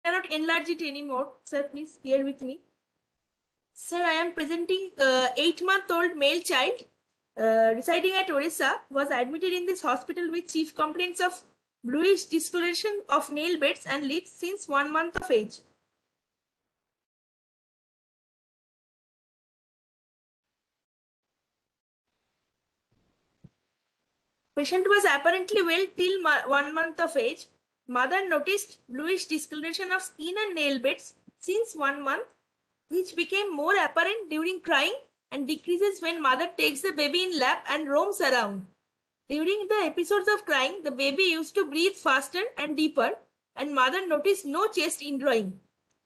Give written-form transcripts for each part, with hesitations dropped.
cannot enlarge it anymore. Sir, please bear with me. Sir, I am presenting 8-month-old male child residing at Orissa was admitted in this hospital with chief complaints of bluish discoloration of nail beds and lips since 1 month of age. Patient was apparently well till 1 month of age. Mother noticed bluish discoloration of skin and nail beds since 1 month, which became more apparent during crying and decreases when mother takes the baby in lap and roams around. During the episodes of crying, the baby used to breathe faster and deeper, and mother noticed no chest indrawing.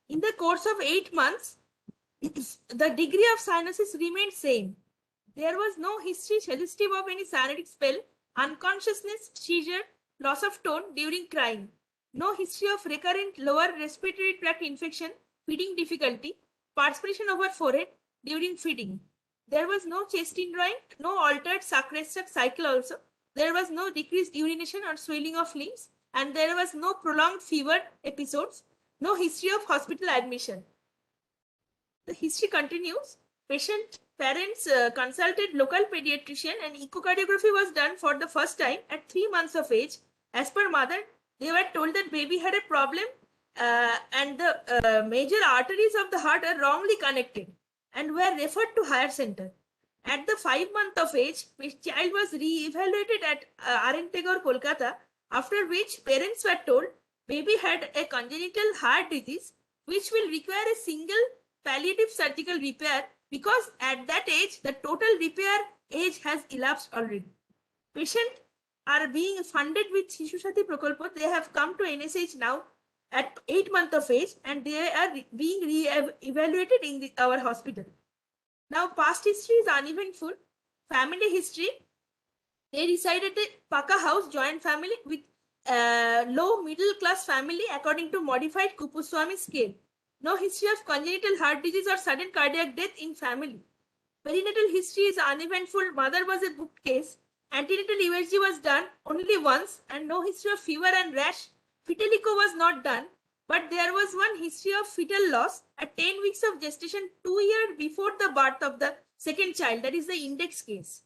In the course of 8 months, the degree of cyanosis remained same. There was no history suggestive of any cyanotic spell, unconsciousness, seizure, loss of tone during crying. No history of recurrent lower respiratory tract infection, feeding difficulty, perspiration over forehead during feeding. There was no chest indrawing, no altered sacroiliac cycle also. There was no decreased urination or swelling of limbs, and there was no prolonged fever episodes, no history of hospital admission. The history continues. Patient parents consulted local pediatrician and echocardiography was done for the first time at 3 months of age. As per mother, they were told that baby had a problem and the major arteries of the heart are wrongly connected and were referred to higher center. At the 5 month of age, the child was re-evaluated at R.N. Tagore, Kolkata, after which parents were told baby had a congenital heart disease which will require a single palliative surgical repair because at that age, the total repair age has elapsed already. Patients are being funded with Shishu Sati Prakalpa. They have come to NSH now at 8 months of age and they are being re-evaluated in our hospital. Now, past history is uneventful. Family history, they resided at Paka house, joint family with low middle class family according to modified Kupuswamy scale. No history of congenital heart disease or sudden cardiac death in family. Perinatal history is uneventful. Mother was a booked case. Antenatal USG was done only once and no history of fever and rash. Fetal echo was not done, but there was one history of fetal loss at 10 weeks of gestation 2 years before the birth of the second child. That is the index case.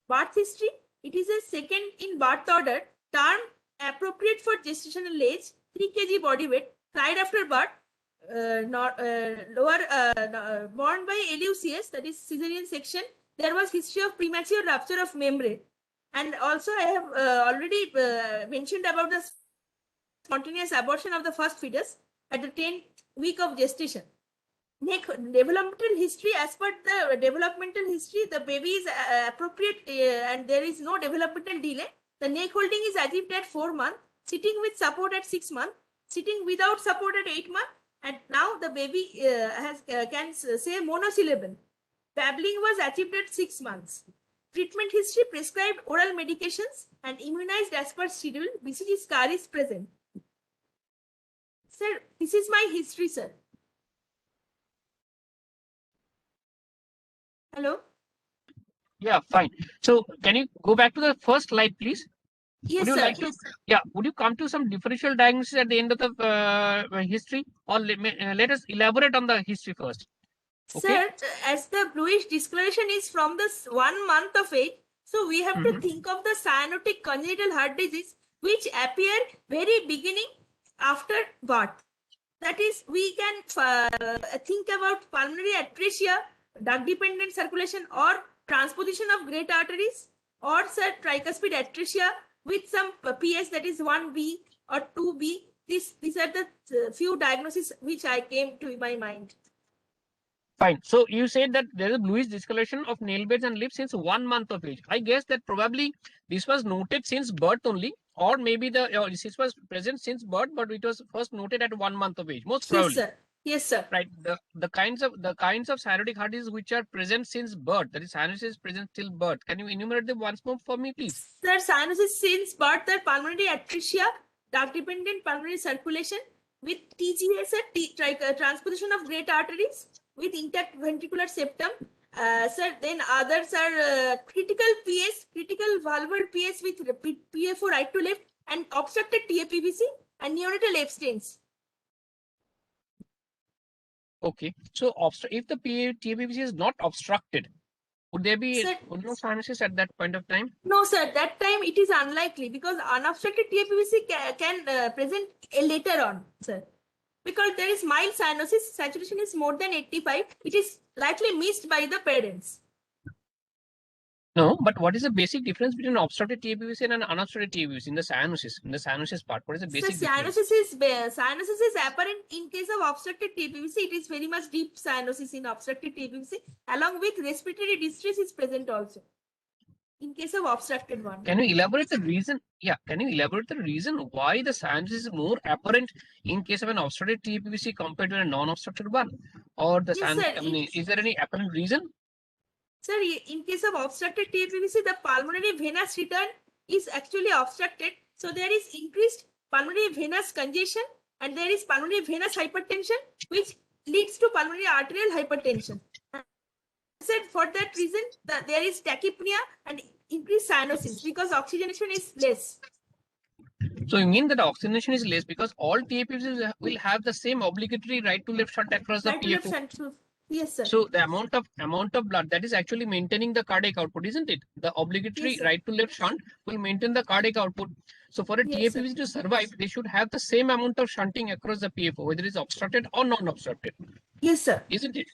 Birth history, it is a second in birth order, term appropriate for gestational age, 3 kg body weight, cried after birth, born by LUCS, that is cesarean section. There was history of premature rupture of membrane. And also I have already mentioned about the spontaneous abortion of the first fetus at the 10th week of gestation. Developmental history, as per the developmental history, the baby is appropriate and there is no developmental delay. The neck holding is achieved at 4 months, sitting with support at 6 months, sitting without support at 8 months, and now the baby can say monosyllable. Babbling was achieved at 6 months. Treatment history, prescribed oral medications and immunized as per schedule. BCG scar is present. Sir, this is my history, sir. Hello? Yeah, fine. So can you go back to the first slide, please? Yes, Would you sir. like to? Yeah. Would you come to some differential diagnosis at the end of the history, or let us elaborate on the history first? Okay. Sir, as the bluish discoloration is from the 1 month of age, so we have to think of the cyanotic congenital heart disease, which appear very beginning after birth. That is, we can think about pulmonary atresia, duct-dependent circulation, or transposition of great arteries, or sir, tricuspid atresia with some PS, that is 1B or 2B. These are the few diagnoses which I came to my mind. Fine. So you said that there is bluish discoloration of nail beds and lips since 1 month of age. I guess that probably this was noted since birth only, or maybe this was present since birth, but it was first noted at 1 month of age. Most Yes, probably. sir. Yes, sir. Right. The kinds of cyanotic heart disease which are present since birth, that is cyanosis is present till birth. Can you enumerate them once more for me, please? Sir, cyanosis since birth, the pulmonary atresia, duct-dependent pulmonary circulation with TGS, transposition of great arteries with intact ventricular septum. Sir, then others are critical PS, critical valvular PS with PFO right to left and obstructed TAPVC and neonatal abstinence. Okay. So if the TAPVC is not obstructed, would there be Sir, no cyanosis at that point of time? no, sir. That time it is unlikely because unobstructed TAPVC can present later on, sir. Because there is mild cyanosis, saturation is more than 85. It is likely missed by the parents. No, but what is the basic difference between obstructed TAPVC and an unobstructed TAPVC in the cyanosis? In the cyanosis part, what is the So basic difference? cyanosis is apparent in case of obstructed TAPVC. It is very much deep cyanosis in obstructed TAPVC, along with respiratory distress is present also in case of obstructed one. Can you elaborate the reason? Yeah, can you elaborate the reason why the cyanosis is more apparent in case of an obstructed TAPVC compared to a non-obstructed one? Or the Yes, sir. I mean, is there any apparent reason? Sir, in case of obstructed TAPVC, the pulmonary venous return is actually obstructed. So there is increased pulmonary venous congestion and there is pulmonary venous hypertension, which leads to pulmonary arterial hypertension. Said for that reason that there is tachypnea and increased cyanosis because oxygenation is less. So you mean that oxygenation is less because all TAPVCs will have the same obligatory right to left shunt across the Right to left PFO. shunt. Yes, sir. So the amount of blood that is actually maintaining the cardiac output, isn't it? The obligatory Yes, sir. right to left shunt will maintain the cardiac output. So for a Yes, sir. TAPVC to survive, they should have the same amount of shunting across the PFO, whether it's obstructed or non-obstructed, Yes, sir. isn't it?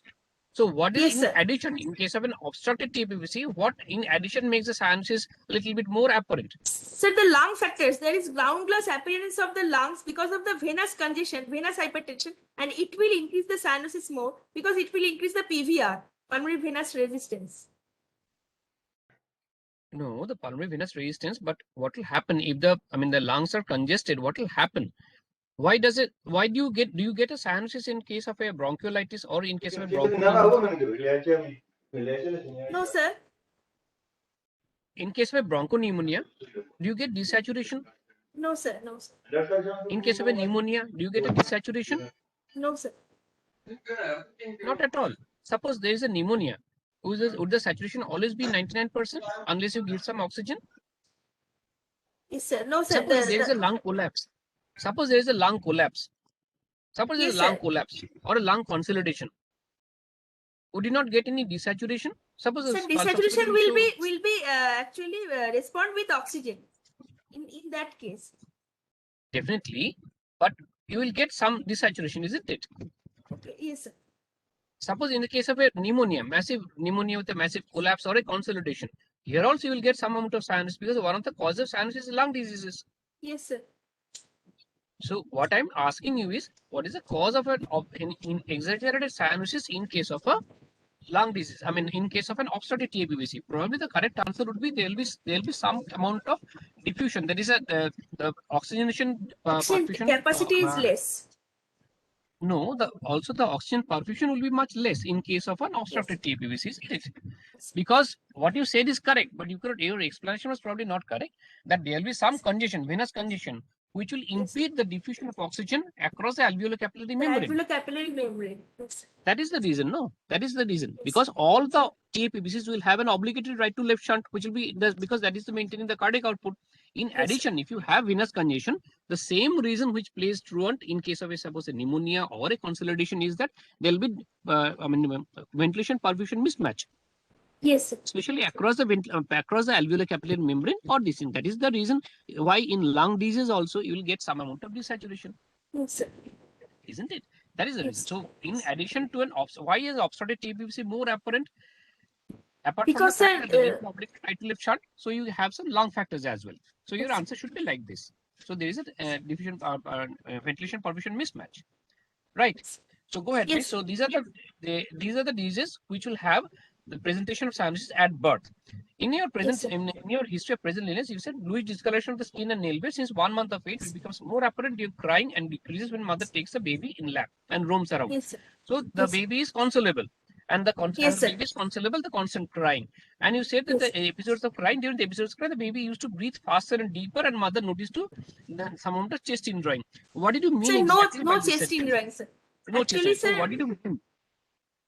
So what is Yes, in sir. addition in case of an obstructed TAPVC? What in addition makes the cyanosis a little bit more apparent? So the lung factors, there is ground glass appearance of the lungs because of the venous congestion, venous hypertension, and it will increase the cyanosis more because it will increase the PVR, pulmonary venous resistance. No, the pulmonary venous resistance. But what will happen if the lungs are congested? What will happen? Why do you get a cyanosis in case of a bronchiolitis or in case of a bronchopneumonia? No, sir. In case of a bronchopneumonia, do you get desaturation? No, sir. No, sir. In case of a pneumonia, do you get a desaturation? No, sir. Not at all. Suppose there is a pneumonia. Would the saturation always be 99% unless you give some oxygen? Yes, sir. No, sir. Suppose there is a lung collapse. Suppose there is a lung collapse. Suppose there is Yes, a lung sir. collapse or a lung consolidation. Would you not get any desaturation? Suppose Sir, the pulse desaturation oximeter will show will be actually respond with oxygen in that case. definitely, but you will get some desaturation, isn't it? Okay. Yes, sir. Suppose in the case of a pneumonia, massive pneumonia with a massive collapse or a consolidation, here also you will get some amount of cyanosis because one of the causes of cyanosis is lung diseases. Yes, sir. So what I'm asking you is, what is the cause of in exaggerated cyanosis in case of a lung disease? I mean, in case of an obstructed TAPVC, probably the correct answer would be there will be some amount of diffusion. That is the oxygenation Oxygen perfusion. capacity is less. No, also the oxygen perfusion will be much less in case of an Yes. obstructed TAPVC, isn't it? Because what you said is correct, but your explanation was probably not correct. That there will be some congestion, venous congestion, which will Yes. impede the diffusion of oxygen across the alveolar-capillary The membrane. alveolar-capillary membrane. Yes. That is the reason. No, that is the reason. Yes. Because all the TAPVCs will have an obligatory right to left shunt, which will be because that is the maintaining the cardiac output. In Yes. addition, if you have venous congestion, the same reason which plays truant in case of a suppose a pneumonia or a consolidation is that there will be ventilation perfusion mismatch. Yes, sir. Especially across the alveolar capillary membrane or this. That is the reason why in lung disease also you will get some amount of desaturation. Yes, sir. Isn't it? That is the reason. Yes. So, in addition to why is obstructed TAPVC more apparent? Apart from the Because, fact sir, that there is public right to left shunt, so you have some lung factors as well. So your yes. answer should be like this. So there is a diffusion ventilation perfusion mismatch, right? So go ahead, Yes. please. So these are the diseases which will have the presentation of cyanosis at birth. In your present Yes, in your history of present illness, you said bluish discoloration of the skin and nail bed since 1 month of age. It becomes more apparent during crying and decreases when mother takes the baby in lap and roams around. Yes, sir. So the baby is consolable. And the Yes, sir. baby is consolable, the constant crying. And you said that Yes. the episodes of crying, during the episodes of crying, the baby used to breathe faster and deeper, and mother noticed to some amount of chest indrawing. What did you mean Sir, exactly by no this chest sentence? indrawing, sir. No chest. Actually, So sir, what did you mean?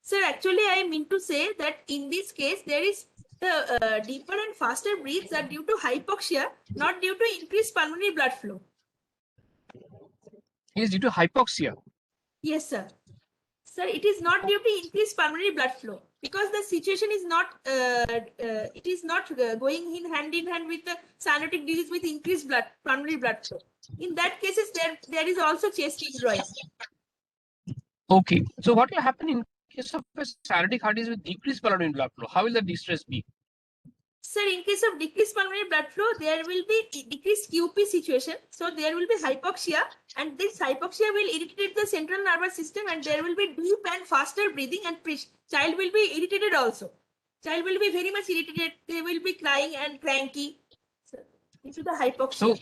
sir, actually, I mean to say that in this case, there is the deeper and faster breaths are due to hypoxia, not due to increased pulmonary blood flow. Is due to hypoxia. Yes, sir. Sir, it is not due to increased pulmonary blood flow because the situation is not, it is not going in hand with the cyanotic disease with increased pulmonary blood flow. In that cases, there is also chest withdrawal. Okay. So what will happen in case of a cyanotic heart disease with decreased pulmonary blood flow? How will the distress be? Sir, in case of decreased pulmonary blood flow, there will be decreased QP situation. So there will be hypoxia, and this hypoxia will irritate the central nervous system, and there will be deep and faster breathing, and child will be irritated also. Child will be very much irritated. They will be crying and cranky. So, due to the hypoxia. So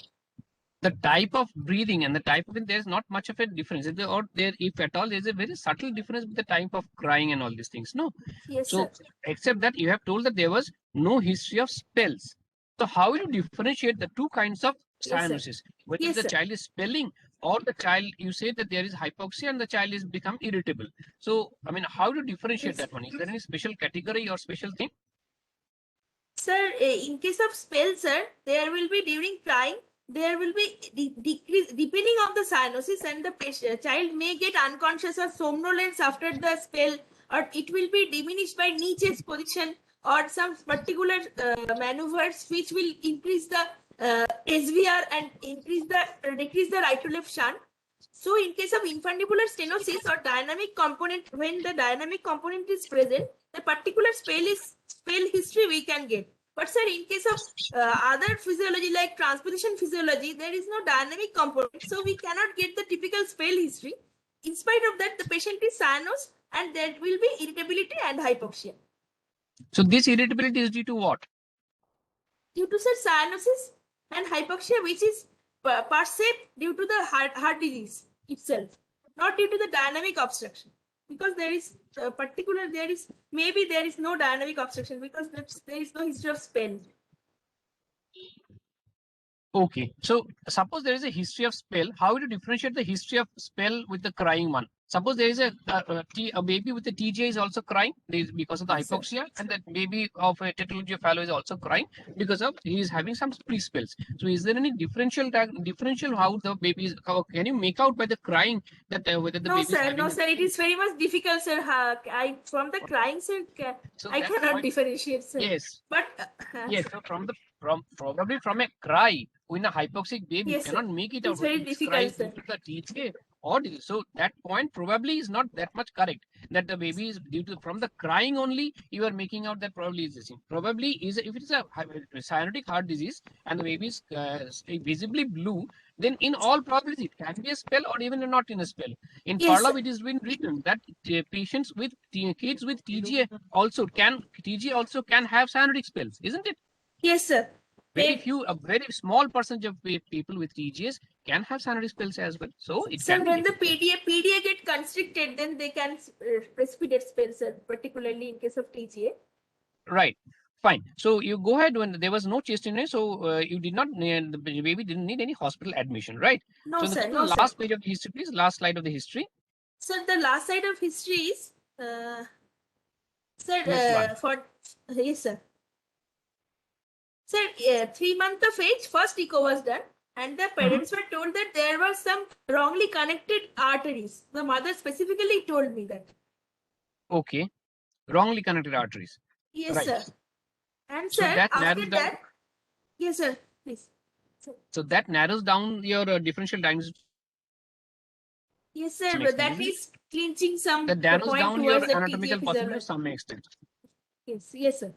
the type of breathing and the type of it, there's not much of a difference. Or there, if at all, there's a very subtle difference with the type of crying and all these things. No. Yes, So sir. except that you have told that there was no history of spells. So how will you differentiate the two kinds of Yes, sir. cyanosis? Whether Yes, the sir. child is spelling or the child, you say that there is hypoxia and the child is become irritable. So I mean, how do you differentiate Yes. that one? Is there any special category or special thing? Sir, in case of spell, sir, there will be during crying, there will be decrease depending on the cyanosis, and the child may get unconscious or somnolence after the spell, or it will be diminished by knee chest position or some particular maneuvers which will increase the SVR and decrease the right to left shunt. So in case of infundibular stenosis or dynamic component, when the dynamic component is present, the particular spell history we can get. But sir, in case of other physiology like transposition physiology, there is no dynamic component, so we cannot get the typical spell history. In spite of that, the patient is cyanosed, and there will be irritability and hypoxia. So this irritability is due to what? Due to sir cyanosis and hypoxia, which is per se due to the heart disease itself, not due to the dynamic obstruction. Because there is maybe there is no dynamic obstruction because there is no history of spell. Okay, so suppose there is a history of spell. How would you differentiate the history of spell with the crying one? Suppose there is a baby with a TGA is also crying because of the Yes, sir. hypoxia, and that baby of a tetralogy of Fallot is also crying because of he is having some pre-spells. So is there any differential how the baby is? How, can you make out by the crying that whether the No, baby is sir. having? No, sir. It is very much difficult, sir. I from the crying, sir, So I that's cannot point. differentiate, sir. Yes. But Yes. So probably from a cry in a hypoxic baby, you yes, sir. cannot make it It's out very whether it's crying difficult, due sir. to the TJ or so that point probably is not that much correct. That the baby is due to from the crying only you are making out that probably is the same. Probably is if it is a cyanotic heart disease and the baby is visibly blue, then in all probability it can be a spell or even not in a spell. In Yes, sir. Parlov it has been written that patients with kids with TGA also can have cyanotic spells, isn't it? Yes, sir. A very small percentage of people with TGS can have cyanotic spells as well. So it Sir, can be when the difficult. PDA get constricted, then they can precipitate spell, sir, particularly in case of TGA. Right. Fine. So you go ahead when there was no chest injury, so you did not the baby didn't need any hospital admission, right? No, So sir. the No, sir. last page of the history, please. Last slide of the history. Sir, the last side of history is, sir, Next one. yes, sir. Sir, 3 months of age, first echo was done, and the parents were told that there were some wrongly connected arteries. The mother specifically told me that. Okay. Wrongly connected arteries. Yes, Right. sir. And So sir, that after narrows down. that, yes, sir, please. Sir. So that narrows down your differential diagnosis. Yes, sir, Some but extent, that isn't it? is clinching some That the narrows point down your towards the anatomical TGA pathology to physiology. some extent. Yes, yes, sir.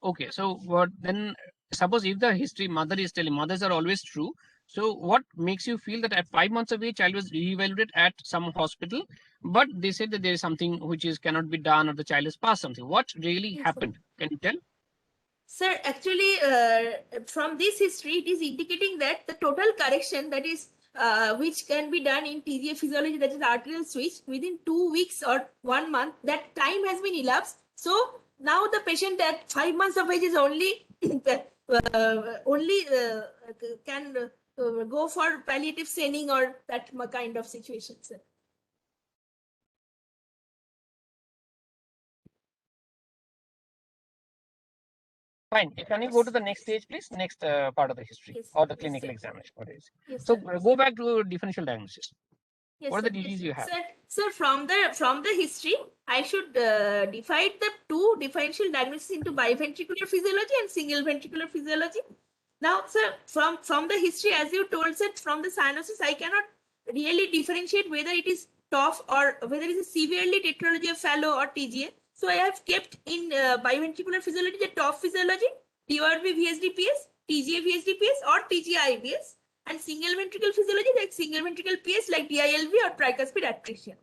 Okay, so what then? Suppose if the history mother is telling, mothers are always true. So what makes you feel that at 5 months of age, child was reevaluated at some hospital, but they said that there is something which is cannot be done, or the child has passed something. What really Yes, sir. happened? Can you tell? Sir, actually, from this history, it is indicating that the total correction that is which can be done in TGA physiology, that is arterial switch, within 2 weeks or 1 month, that time has been elapsed. So now the patient at 5 months of age is only can go for palliative saning or that kind of situation, sir. Fine. Can you go to the next stage, please? Next part of the history Yes, or the yes, clinical sir. examination. What is? Yes, So sir. go back to differential diagnosis. Yes, What are sir. the diseases you have? Sir, from the history, I should divide the two differential diagnosis into biventricular physiology and single ventricular physiology. Now, sir, from the history, as you told, sir, from the cyanosis, I cannot really differentiate whether it is TOF or whether it is severely tetralogy of Fallot or TGA. So I have kept in biventricular physiology the TOF physiology, TORB VSDPS, TGA VSDPS, or TGA IBS, and single ventricle physiology like single ventricle PS like DILV or tricuspid atresia.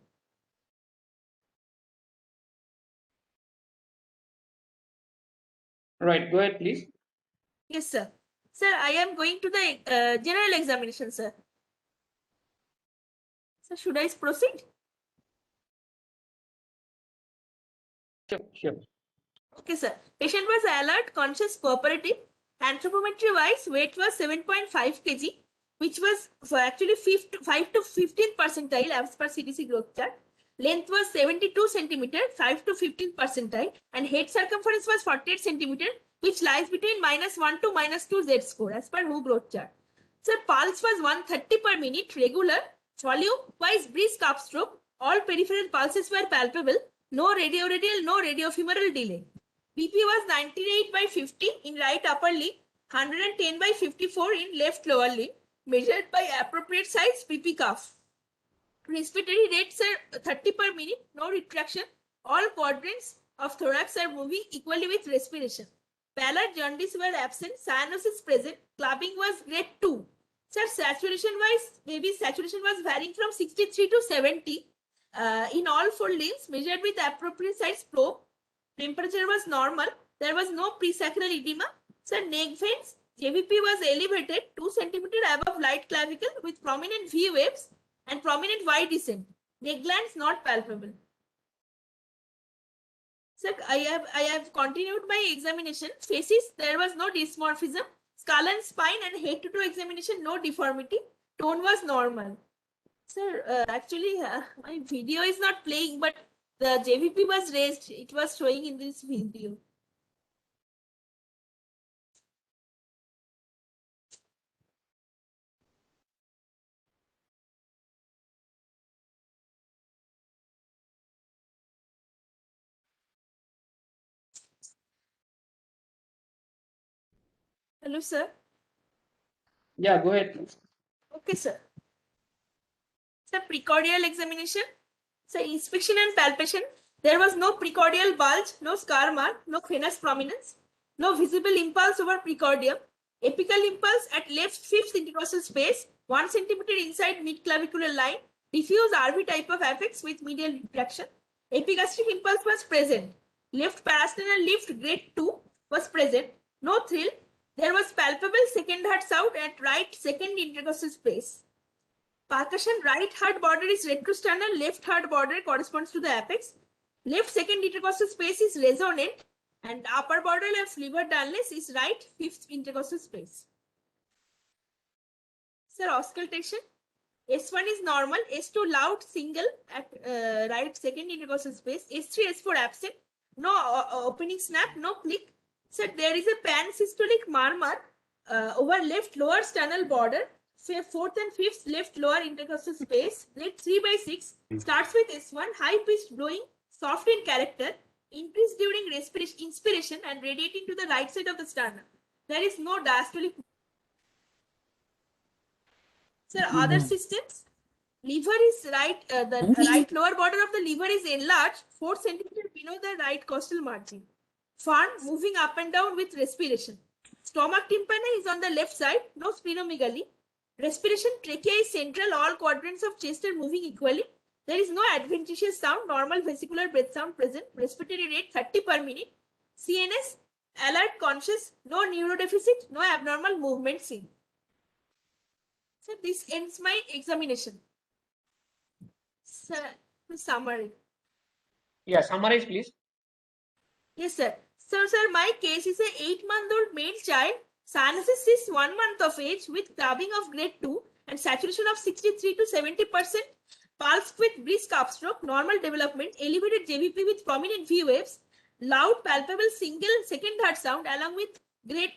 Right. Go ahead, please. Yes, sir. Sir, I am going to the general examination, sir. So should I proceed? Sure. Sure. Okay, sir. Patient was alert, conscious, cooperative. Anthropometry wise, weight was 7.5 kg, which was actually 5 to 15 percentile as per CDC growth chart. Length was 72 centimeter, 5 to 15 percentile, and head circumference was 48 centimeter, which lies between -1 to -2 Z score as per WHO growth chart. Sir, pulse was 130 per minute, regular. Volume wise, brisk upstroke. All peripheral pulses were palpable. No radioradial, no radiofemoral delay. BP was 98 by 50 in right upper limb, 110 by 54 in left lower limb, measured by appropriate size BP cuff. Respiratory rates are 30 per minute, no retraction. All quadrants of thorax are moving equally with respiration. Pallor, jaundice were absent, cyanosis present, clubbing was grade 2. Sir, saturation wise, maybe saturation was varying from 63 to 70 in all four limbs, measured with appropriate size probe. Temperature was normal. There was no presacral edema. Sir, neck veins, JVP was elevated 2 centimeter above right clavicle with prominent V waves and prominent Y descent. Neck glands not palpable. Sir, I have continued my examination. Faces, there was no dysmorphism. Skull and spine and head to toe examination, no deformity. Tone was normal. Sir, actually, my video is not playing, but the JVP was raised. It was showing in this video. Hello, sir. Yeah. Go ahead, please. Okay, sir. Sir, precordial examination. Sir, inspection and palpation. There was no precordial bulge, no scar mark, no venous prominence, no visible impulse over precordium. Apical impulse at left fifth intercostal space, 1 centimeter inside mid-clavicular line, diffuse RV type of affix with medial retraction. Epigastric impulse was present. Left parasternal lift grade 2 was present. No thrill. There was palpable second heart sound at right second intercostal space. Percussion right heart border is retrosternal, left heart border corresponds to the apex. Left second intercostal space is resonant, and upper border of liver dullness is right fifth intercostal space. Sir, auscultation. S1 is normal, S2 loud single at right second intercostal space, S3, S4 absent, no opening snap, no click. Sir, there is a pansystolic murmur over left lower sternal border, fourth and fifth left lower intercostal space, grade 3 by 6, starts with S1, high pitched blowing, soft in character, increased during respiration, inspiration and radiating to the right side of the sternum. There is no diastolic. Sir, other systems, liver is right, the right lower border of the liver is enlarged 4 centimeter below the right costal margin. Fern moving up and down with respiration. Stomach tympani is on the left side, no splenomegaly. Respiration, trachea is central, all quadrants of chest are moving equally. There is no adventitious sound, normal vesicular breath sound present. Respiratory rate 30 per minute. CNS, alert, conscious, no neurodeficit, no abnormal movement seen. So this ends my examination. Sir, summary. Yeah. Summarize, please. Yes, sir. So, sir, my case is a 8-month-old male child. Cyanosis is 1 month of age with clubbing of grade 2 and saturation of 63 to 70%. Pulse with brisk upstroke, normal development, elevated JVP with prominent V waves, loud palpable single second heart sound along with grade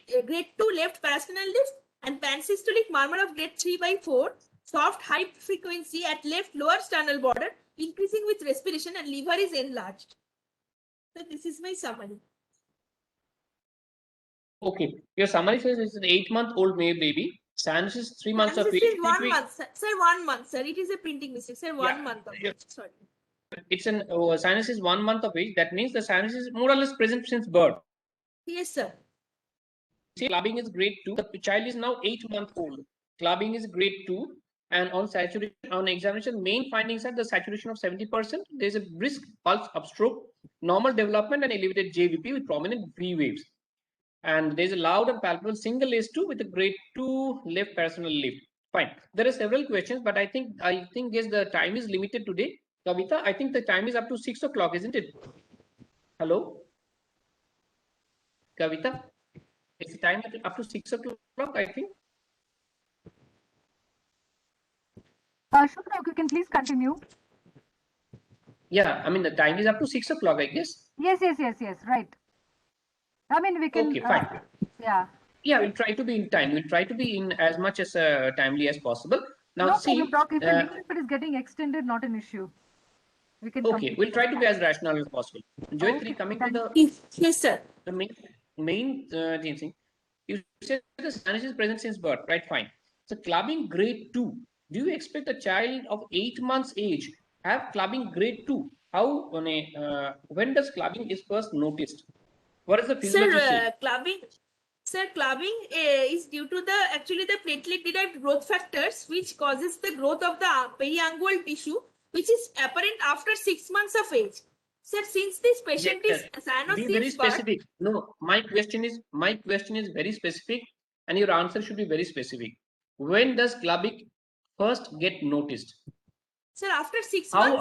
2 left parasternal lift and pansystolic murmur of grade 3 by 4. soft high frequency at left lower sternal border, increasing with respiration, and liver is enlarged. So this is my summary. Okay, your summary says it's an 8-month-old male baby. Sans is 3 months of This age. is 1 month, sir. 1 month, sir. It is a printing mistake, sir. 1 month of age. Sorry. It's an sinus is 1 month of age. That means the sinus is more or less present since birth. Yes, sir. See, clubbing is grade 2. The child is now 8-month-old. Clubbing is grade 2. And on saturation, on examination, main findings are the saturation of 70%. There is a brisk pulse upstroke, normal development, and elevated JVP with prominent V waves. And there is a loud and palpable single S2 with a grade 2 left personal lift. Fine. There are several questions, but I think yes, the time is limited today. Kavita, I think the time is up to 6 o'clock, isn't it? Hello, Kavita. It's the time up to 6 o'clock, I think. Shubhra, you can please continue. Yeah, I mean the time is up to 6 o'clock, I guess. Yes, right. I mean, we can. Okay, fine. Yeah. Yeah, we'll try to be in time. We'll try to be in as much as timely as possible. Now, No see. problem, Doc. If it is getting extended, not an issue. We can. Okay, we'll try to be as rational as possible. Joyitri, Okay, coming to the Yes, sir. the main thing. You said the sinus is present since birth, right? Fine. So clubbing grade 2. Do you expect a child of 8 months age have clubbing grade 2? How when does clubbing is first noticed? What is the physiology say? Clubbing is due to the platelet derived growth factors, which causes the growth of the periangual tissue, which is apparent after 6 months of age. Sir, since this patient is be very specific. No, my question is very specific, and your answer should be very specific. When does clubbing first get noticed? Sir, after 6 months.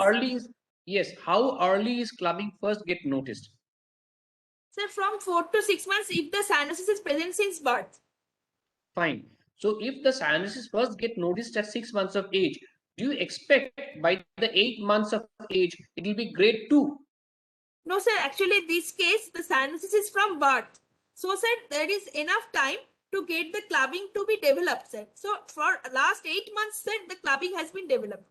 How early is clubbing first get noticed? Sir, from 4 to 6 months if the sinuses is present since birth. Fine. So if the sinuses first get noticed at 6 months of age, do you expect by the 8 months of age it will be grade 2? No, sir. Actually, this case the sinuses is from birth. So, sir, there is enough time to get the clubbing to be developed, sir. So for last 8 months, sir, the clubbing has been developed.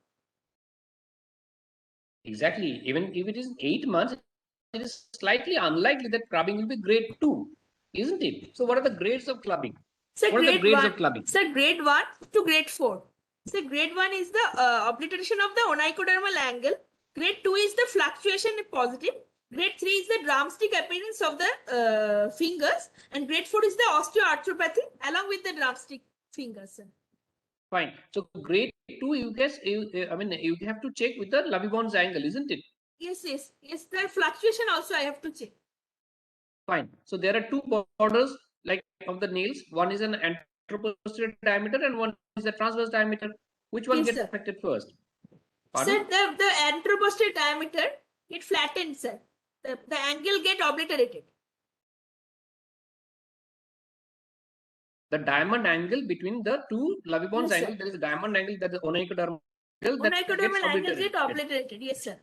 Exactly. Even if it is 8 months, it is slightly unlikely that clubbing will be grade 2, isn't it? So what are the grades of clubbing? Sir, what are the grades of clubbing? Sir, grade 1 to grade 4. So grade 1 is the obliteration of the onychodermal angle. Grade 2 is the fluctuation positive. Grade 3 is the drumstick appearance of the fingers. And grade 4 is the osteoarthropathy along with the drumstick fingers, sir. Fine. So grade 2, you have to check with the Lovibond's angle, isn't it? Yes. The fluctuation also I have to check. Fine. So there are two borders like of the nails. One is an anteroposterior diameter and one is a transverse diameter. Which one gets affected first? Pardon? Sir, the anteroposterior diameter get flattened, sir. The angle get obliterated. The diamond angle between the two Lovibond's angle, there is a diamond angle, that is onychodermal angle get obliterated. Yes, sir.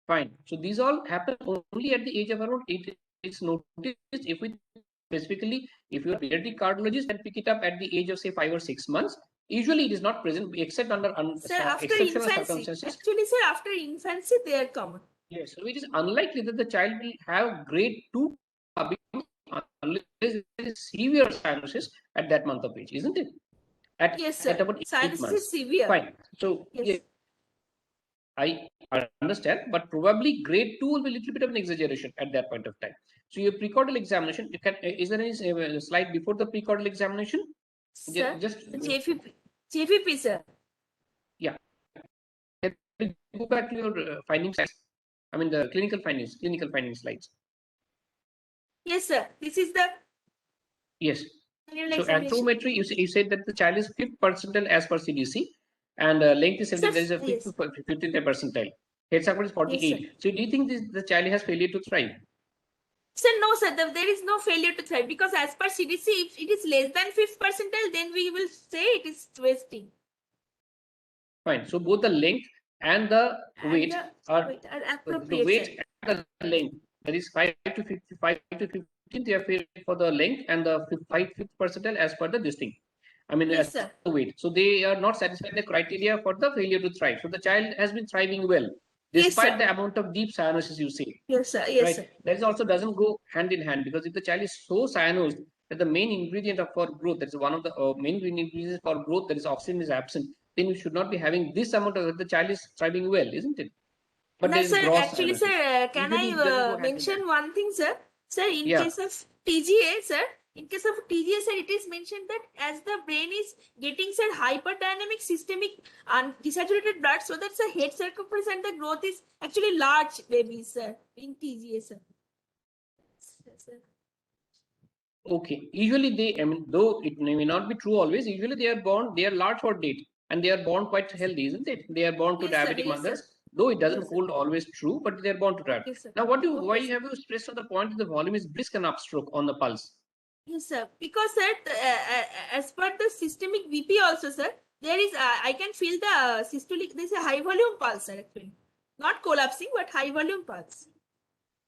Fine. So these all happen only at the age of around 8. It's noticed if you are a pediatric cardiologist and pick it up at the age of say 5 or 6 months. Usually it is not present except under exceptional circumstances. Actually, sir, after infancy they are common. Yes, so it is unlikely that the child will have grade 2 unless there is severe sinuses at that month of age, isn't it? Yes, sir. At about 8 months. Is severe. Fine. So yes. I understand, but probably grade 2 will be a little bit of an exaggeration at that point of time. So your precordial examination, is there any slide before the precordial examination? Sir, just JVP, sir. Yeah. Go back to your findings. I mean the clinical findings slides. Yes, sir. This is the. Yes. So anthropometry, you said that the child is 5th percentile as per CDC. And length is 70, there is a 15th percentile. Head support is 48. Yes, so do you think the child has failure to thrive? Sir, no, sir. There is no failure to thrive because as per CDC, if it is less than 5th percentile, then we will say it is wasting. Fine. So both the length and the weight are appropriate. The weight and the length, that is 5 to 55 to 15, they are for the length and the 5th percentile as per the this thing. I mean, Yes, as sir. the weight. So they are not satisfying the criteria for the failure to thrive. So the child has been thriving well, Yes, despite sir. the amount of deep cyanosis you say. Yes, sir. Yes, Right. sir. That also doesn't go hand in hand, because if the child is so cyanosed that the main ingredient for growth, that is one of the main ingredients for growth, that is oxygen, is absent, then you should not be having this amount of, the child is thriving well, isn't it? But No, there is sir, gross actually, cyanosis. sir, can Usually it doesn't go I hand in hand. mention one thing, sir? Sir, in Yeah. case of TGA, sir, in case of TGA, sir, it is mentioned that as the brain is getting, sir, hyperdynamic systemic and desaturated blood, so that, sir, head circumference and the growth is actually large babies, sir, in TGA, sir. Sir. Okay. Usually they, I mean, though it may not be true always, usually they are born, they are large for date, and they are born quite healthy, isn't it? They are born to Yes, sir. diabetic Yes, sir. mothers, though it doesn't Yes, sir. hold always true, but they are born to diabetic. Okay, sir. Now, why Okay, sir. have you stressed on the point that the volume is brisk and upstroke on the pulse? Yes, sir. Because, sir, as per the systemic VP also, sir, there is, I can feel the systolic, there is a high volume pulse, sir, actually. Not collapsing, but high volume pulse.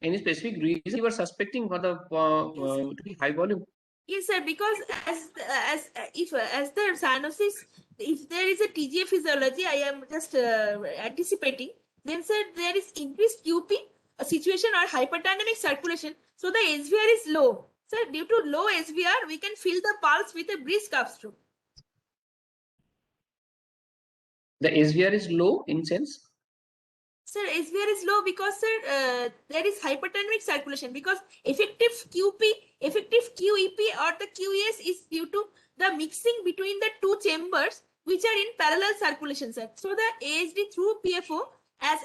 Any specific reason you were suspecting for the to be high volume? Yes, sir. Because as the cyanosis, if there is a TGA physiology, I am just anticipating. Then, sir, there is increased QP a situation or hyperdynamic circulation. So the SVR is low. Sir, due to low SVR, we can feel the pulse with a brisk upstroke. The SVR is low in sense. Sir, SVR is low because, sir, there is hyperdynamic circulation, because effective QP, effective QEP or the QES is due to the mixing between the two chambers which are in parallel circulation, sir. So the ASD through PFO, as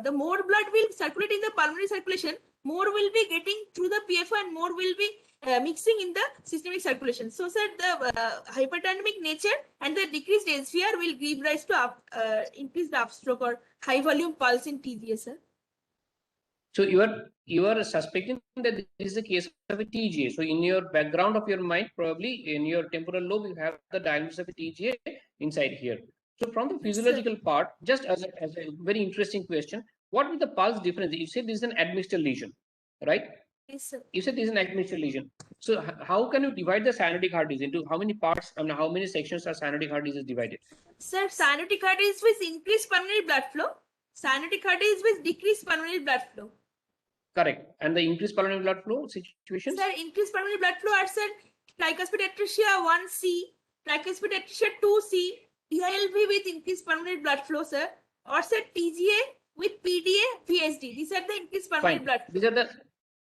the more blood will circulate in the pulmonary circulation, more will be getting through the PFO and more will be mixing in the systemic circulation. So, sir, the hyperdynamic nature and the decreased SVR will give rise to increased upstroke or high volume pulse in TGA, sir. So you are suspecting that this is a case of a TGA. So in your background of your mind, probably in your temporal lobe, you have the diagnosis of a TGA inside here. So from the physiological part, just as a very interesting question, what is the pulse difference? You said this is an admixture lesion, right? Yes, sir. You said this is an admixture lesion. So how can you divide the cyanotic heart disease into how many parts? I mean, how many sections are cyanotic heart disease divided? Sir, cyanotic heart disease with increased pulmonary blood flow. Cyanotic heart disease with decreased pulmonary blood flow. Correct. And the increased pulmonary blood flow situations? Sir, increased pulmonary blood flow are, sir, tricuspid atresia 1C, tricuspid atresia 2C, DILB with increased pulmonary blood flow, sir, or, sir, TGA with PDA, PSD. These are the increased pulmonary Fine. blood flow. These are the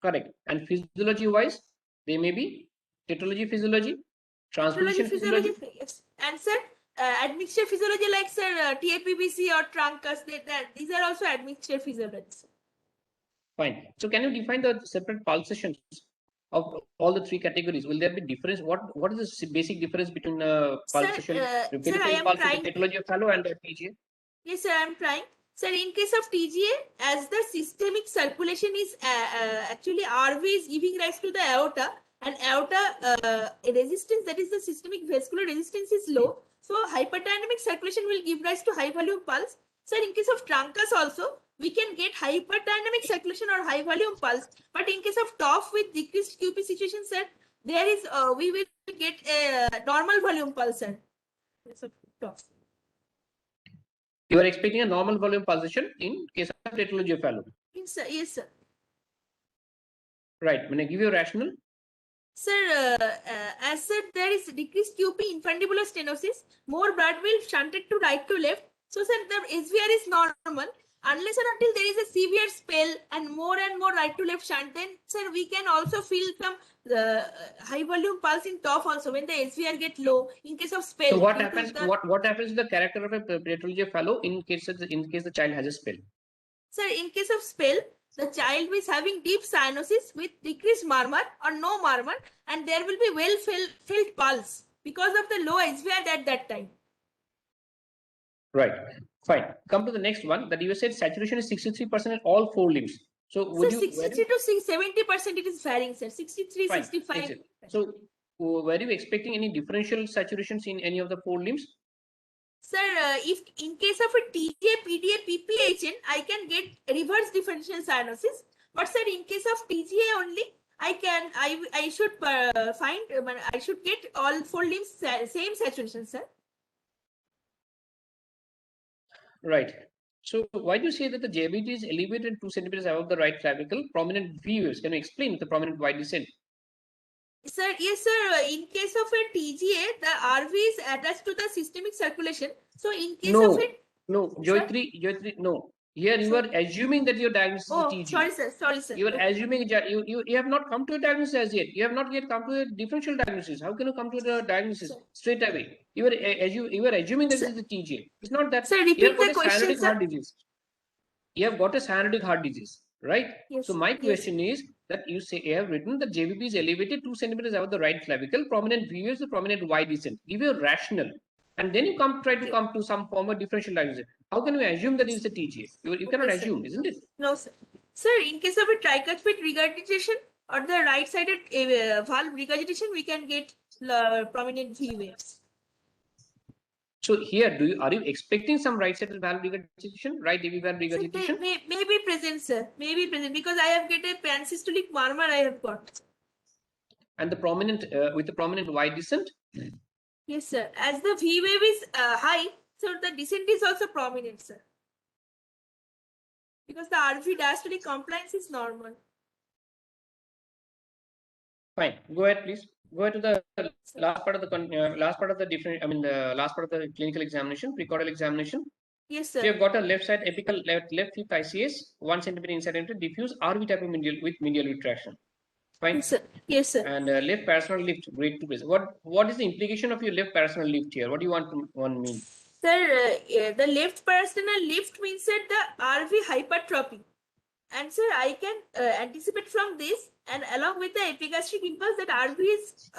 correct. And physiology wise, they may be tetralogy physiology, transposition physiology. Yes. And, sir, admixture physiology like, sir, TAPBC or truncus, these are also admixture physiologies. Fine. So can you define the separate pulsations of all the three categories? Will there be difference? What is the basic difference between pulsation, Sir, I peripheral am pulse, trying. the pathology of fellow, and the PGA? Yes, sir, I am trying. Sir, in case of TGA, as the systemic circulation is actually RV is giving rise to the aorta, and aorta resistance, that is the systemic vascular resistance, is low. So hyperdynamic circulation will give rise to high volume pulse. Sir, in case of truncus also, we can get hyperdynamic circulation or high volume pulse. But in case of TOF with decreased QP situation, sir, there is we will get a normal volume pulse, sir. Yes, sir, TOF. You are expecting a normal volume pulsation in case of tetralogy of fellow. Yes, sir. Yes, sir. Right. When I give you a rationale. Sir, as said, there is decreased QP infundibular stenosis. More blood will shunted to right to left. So, sir, the SVR is normal. Unless and until there is a severe spell and more right to left shunt, then, sir, we can also feel some high volume pulse in TOF also when the SVR get low in case of spell. So what happens? What happens to the character of a tetralogy of fellow in case the child has a spell? Sir, in case of spell, the child is having deep cyanosis with decreased murmur or no murmur, and there will be well felt pulse because of the low SVR at that time. Right. Fine. Come to the next one. That you said saturation is 63% in all four limbs. So would Sir, you 63 to 70% it is varying, sir. 63, fine. 65. So were you expecting any differential saturations in any of the four limbs? Sir, if in case of a TGA, PDA, PPHN, I can get reverse differential cyanosis. But, sir, in case of TGA only, I should I should get all 4 limbs same saturation, sir. Right. So why do you say that the JVT is elevated 2 centimeters above the right clavicle? Prominent V waves. Can you explain the prominent Y descent? Sir, yes, sir. In case of a TGA, the RV is attached to the systemic circulation. So, in case of No, it, no, sir? Joyitri, no. Here you Sir? are assuming that your diagnosis is Oh, TG. sorry, sir. Sorry, sir. You are Okay. assuming you have not come to a diagnosis as yet. You have not yet come to a differential diagnosis. How can you come to the diagnosis Sir. straight away? You are assuming that Sir, this is the TGA. It's not that. sir, You have repeat got the a question, cyanotic heart sir. disease. You have got a cyanotic heart disease, right? Yes, So my yes. question is that you have written that JVP is elevated 2 centimeters above the right clavicle, prominent V is the prominent Y descent. Give you a rational, and then you try to Okay. come to some form of differential diagnosis. How can we assume that it is a TGA? You cannot Okay, sir. assume, isn't it? No, sir. Sir, in case of a tricuspid regurgitation or the right-sided valve regurgitation, we can get prominent V waves. So here, are you expecting some right-sided valve regurgitation, right AV valve Sir, regurgitation? may be present, sir. May be present because I have get a pansystolic murmur I have got. And the prominent with the prominent Y descent? Yes, sir. As the V wave is high, so the descent is also prominent, sir. Because the RV diastolic compliance is normal. Fine. Go ahead, please. Go ahead to the last part of the last part of the different. I mean, the last part of the clinical examination, precordial examination. Yes, So sir. you have got a left side apical left hip ICS, 1 centimeter inside into diffuse RV type of with medial retraction. Fine. Yes, sir. Yes, sir. And left parasternal lift, grade 2 present. What is the implication of your left parasternal lift here? What do you want mean? Sir, the left parasternal lift means that the RV hypertrophy. And sir, I can anticipate from this and along with the epigastric impulse that RV is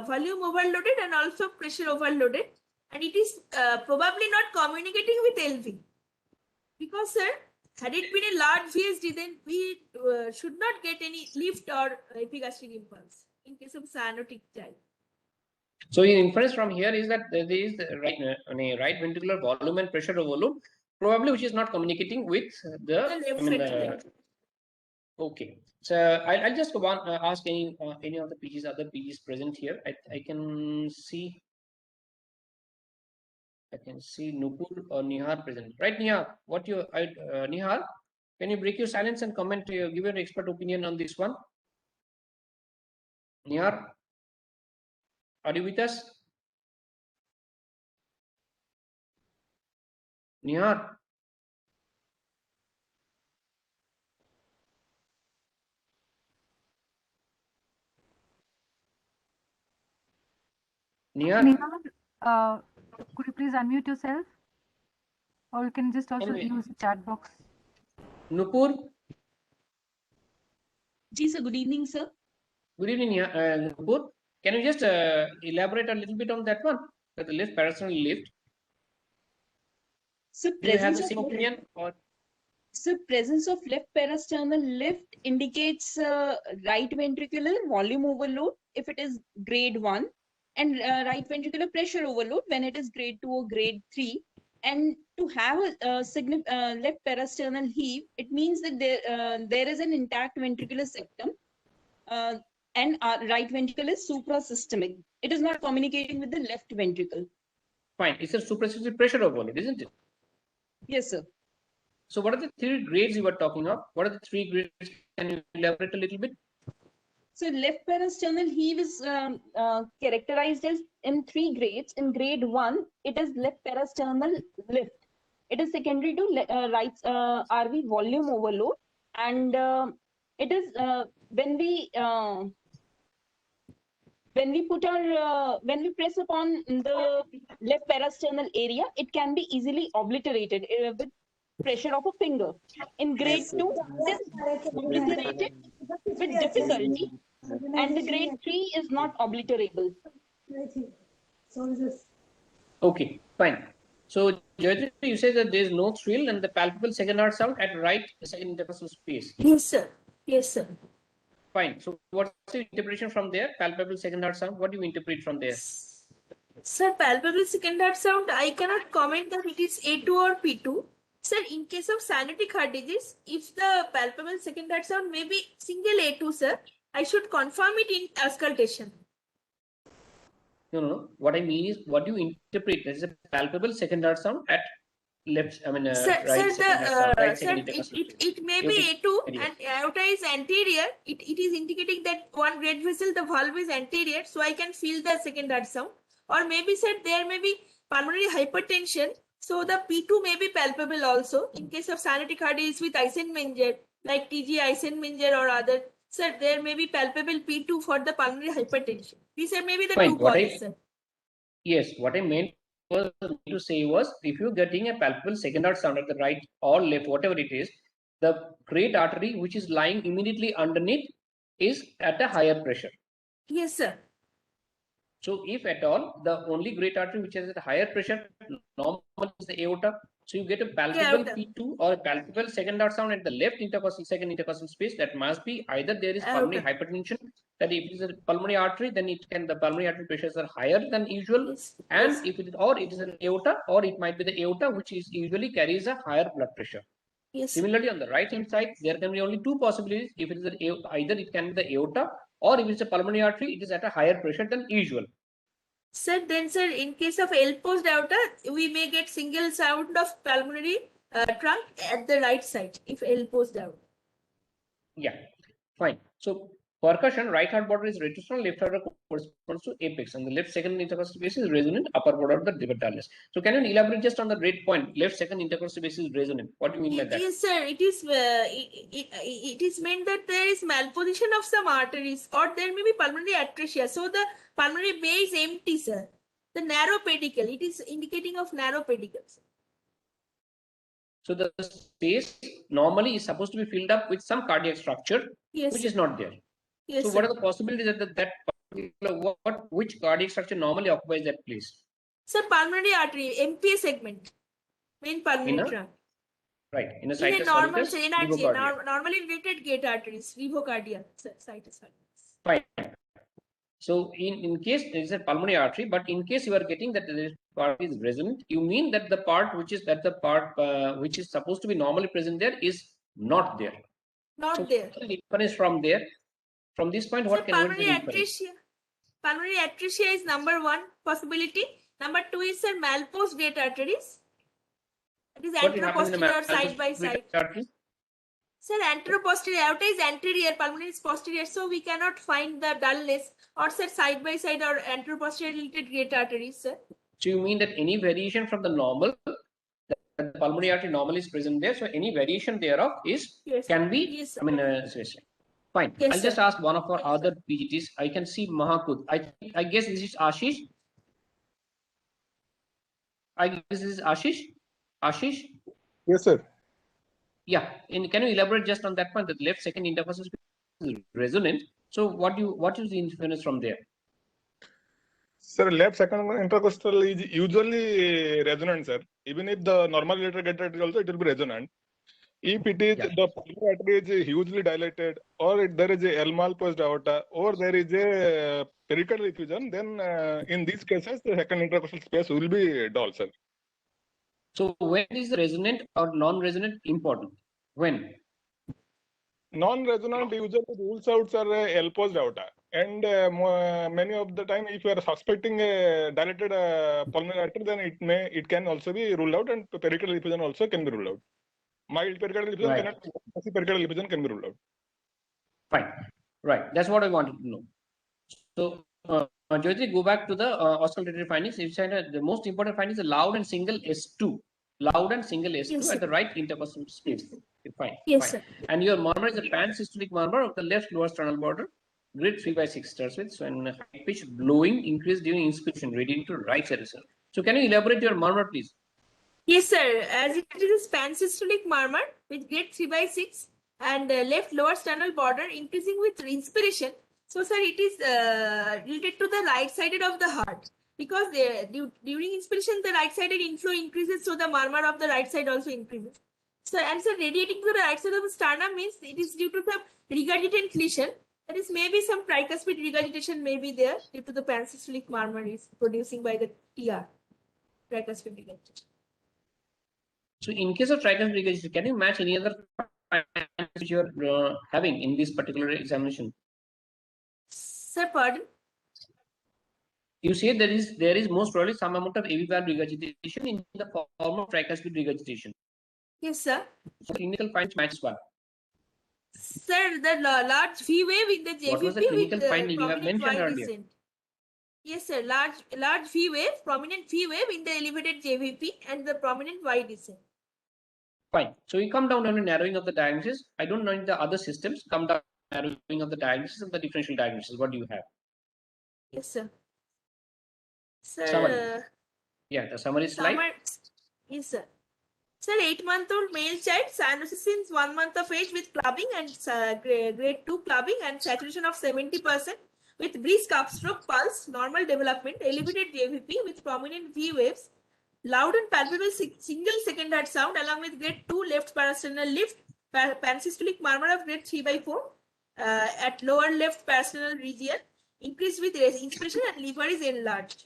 volume overloaded and also pressure overloaded, and it is probably not communicating with LV. Because sir, had it been a large VSD, then we should not get any lift or epigastric impulse in case of cyanotic child. So the inference from here is that there is the right ventricular volume and pressure overload, probably which is not communicating with the left ventricle. Okay. So I'll just ask any of the PGs, other PGs present here. I can see Nupur or Nihar present. Right, Nihar? Nihar, can you break your silence and comment, give your expert opinion on this one? Nihar, are you with us? Nihar? Nihar? Neha, could you please unmute yourself? Or you can just also Anyway. use the chat box. Nupur? Ji, sir. Good evening, sir. Good evening, Nupur. Can you just elaborate a little bit on that one? The left parasternal lift. So Do you have presence the same of opinion or? so presence of left parasternal lift indicates right ventricular volume overload if it is grade 1, and right ventricular pressure overload when it is grade 2 or grade 3. And to have a left parasternal heave, it means that there is an intact ventricular septum, and right ventricle is suprasystemic. It is not communicating with the left ventricle. Fine. It's a suprasystemic pressure overload, isn't it? Yes, sir. So what are the 3 grades you were talking of? What are the 3 grades? Can you elaborate a little bit? So left parasternal heave is characterized as in 3 grades. In grade 1, it is left parasternal lift. It is secondary to right RV volume overload, and it is when we press upon the left parasternal area, it can be easily obliterated with pressure of a finger. In grade 2, it is obliterated with difficulty, and the grade 3 is not obliterable. Okay, fine. So, Jyoti, you say that there is no thrill and the palpable second heart sound at right second intercostal space. Yes, sir. Yes, sir. Fine. So, what's the interpretation from there? Palpable second heart sound. What do you interpret from there? Sir, palpable second heart sound, I cannot comment that it is A2 or P2. Sir, in case of cyanotic heart disease, if the palpable second heart sound may be single A2, sir, I should confirm it in auscultation. No. What I mean is, what you interpret as a palpable second ultrasound at left, Sir, right second ultrasound, right sir, second intercostal space. it may Aortic be A2 area. and aorta is anterior. It is indicating that one great vessel, the valve is anterior, so I can feel the second ultrasound. Or maybe, sir, there may be pulmonary hypertension, so the P2 may be palpable also. In case of cyanotic heart disease with Eisenmenger, like TG Eisenmenger or other, sir, there may be palpable P2 for the pulmonary hypertension. These are maybe the Fine. two causes, sir. Yes, what I meant was to say was, if you're getting a palpable second ultrasound at the right or left, whatever it is, the great artery which is lying immediately underneath is at a higher pressure. Yes, sir. So if at all, the only great artery which is at a higher pressure normally is the aorta. So you get a palpable Aorta. P2 or a palpable second ultrasound at the left intercostal, second intercostal space. That must be either there is pulmonary Aorta. hypertension, that if it is a pulmonary artery, then the pulmonary artery pressures are higher than usual. Yes. And Yes. if it is an aorta, or it might be the aorta, which is usually carries a higher blood pressure. Yes. Similarly, on the right hand side, there can be only two possibilities. If it is either it can be the aorta, or if it's a pulmonary artery, it is at a higher pressure than usual. Sir, then sir, in case of L post aorta, we may get single sound of pulmonary trunk at the right side if L post aorta. Yeah, fine. So percussion, right heart border is retrosternal, left heart corresponds to apex, and the left second intercostal space is resonant, upper border of the divertalis. So can you elaborate just on the red point? Left second intercostal space is resonant. What do you mean by that? Yes, sir. It is meant that there is malposition of some arteries, or there may be pulmonary atresia. So the pulmonary bay is empty, sir. The narrow pedicle. It is indicating of narrow pedicles. So the space normally is supposed to be filled up with some cardiac structure, Yes. which Sir. is not there. Yes. So Sir. what are the possibilities that particular which cardiac structure normally occupies that place? Sir, pulmonary artery, MPA segment, main pulmonary trunk. Right, in a In a situs normal, solutus, NRG, levocardia. normally related gate arteries, revocardia, situs. Fine. So in case there is a pulmonary artery, but in case you are getting that the part is resonant, you mean that the part which is supposed to be normally present there is not there. Not So there. the inference from there, from this point, what can be the inference? Pulmonary atresia is number one possibility. Number two is sir malpose gate arteries. It is anteroposterior side by side. Artery? Sir, anteroposterior aorta is anterior, pulmonary is posterior, so we cannot find the dullness or sir side by side or anteroposterior related gate arteries, sir. So you mean that any variation from the normal, the pulmonary artery normally is present there. So any variation thereof is can be. Yes, sir. Fine. Yes, I'll just sir. ask one of our other PGTs. I can see Mahakut. I guess this is Ashish. I guess this is Ashish. Ashish. Yes, sir. Yeah. And can you elaborate just on that point? That left second intercostal is resonant. So what is the inference from there? Sir, left second intercostal is usually resonant, sir. Even if the normal lateral gate artery also, it will be resonant. If it is the pulmonary artery is hugely dilated, or there is a L post aorta, or there is a pericardial effusion, then in these cases, the second intercostal space will be dull, sir. So when is the resonant or non-resonant important? When? Non-resonant usually rules out, sir, L post aorta. And many of the time, if you are suspecting a dilated pulmonary artery, then it can also be ruled out, and pericardial effusion also can be ruled out. Mild pericardial effusion cannot be, pericardial effusion can be ruled out. Fine. Right. That's what I wanted to know. So, Jyoti, go back to the auscultatory findings. You said the most important finding is loud and single S2. Loud and single S2 Yes, at the right intercostal space. Fine. Yes, fine. sir. And your murmur is a pansystolic murmur of the left lower sternal border, grade 3/6 starts with. So, and high pitch blowing increase during inspiration, radiating to right side. So, can you elaborate your murmur, please? Yes, sir. As it is a pansystolic murmur with grade 3/6 and left lower sternal border increasing with inspiration. So, sir, it is related to the right sided of the heart because during inspiration the right sided inflow increases, so the murmur of the right side also increases. So, and sir, radiating to the right side of the sternum means it is due to the regurgitant lesion. That is, maybe some tricuspid regurgitation may be there due to the pansystolic murmur is producing by the TR, tricuspid regurgitation. So, in case of tricuspid regurgitation, can you match any other which you are having in this particular examination? Sir, pardon? You say there is most probably some amount of AV valve regurgitation in the form of tricuspid regurgitation. Yes, sir. So clinical findings matches one. Sir, the large V wave in the What was the JVP clinical with finding you have prominent mentioned Y earlier? descent. Yes, sir. Large V wave, prominent V wave in the elevated JVP and the prominent Y descent. Fine. So we come down to narrowing of the diagnosis. I don't know the other systems. Come down to narrowing of the diagnosis and the differential diagnosis. What do you have? Yes, sir. Summary. Sir, Yeah, the summary slide. yes, sir. Sir, 8-month-old male child, cyanosis since 1 month of age with clubbing and grade 2 clubbing and saturation of 70% with brisk upstroke pulse, normal development, elevated JVP with prominent V waves, loud and palpable single second heart sound along with grade 2 left parasternal lift, paroxystic murmur of grade 3/4 at lower left parasternal region, increased with inspiration and liver is enlarged.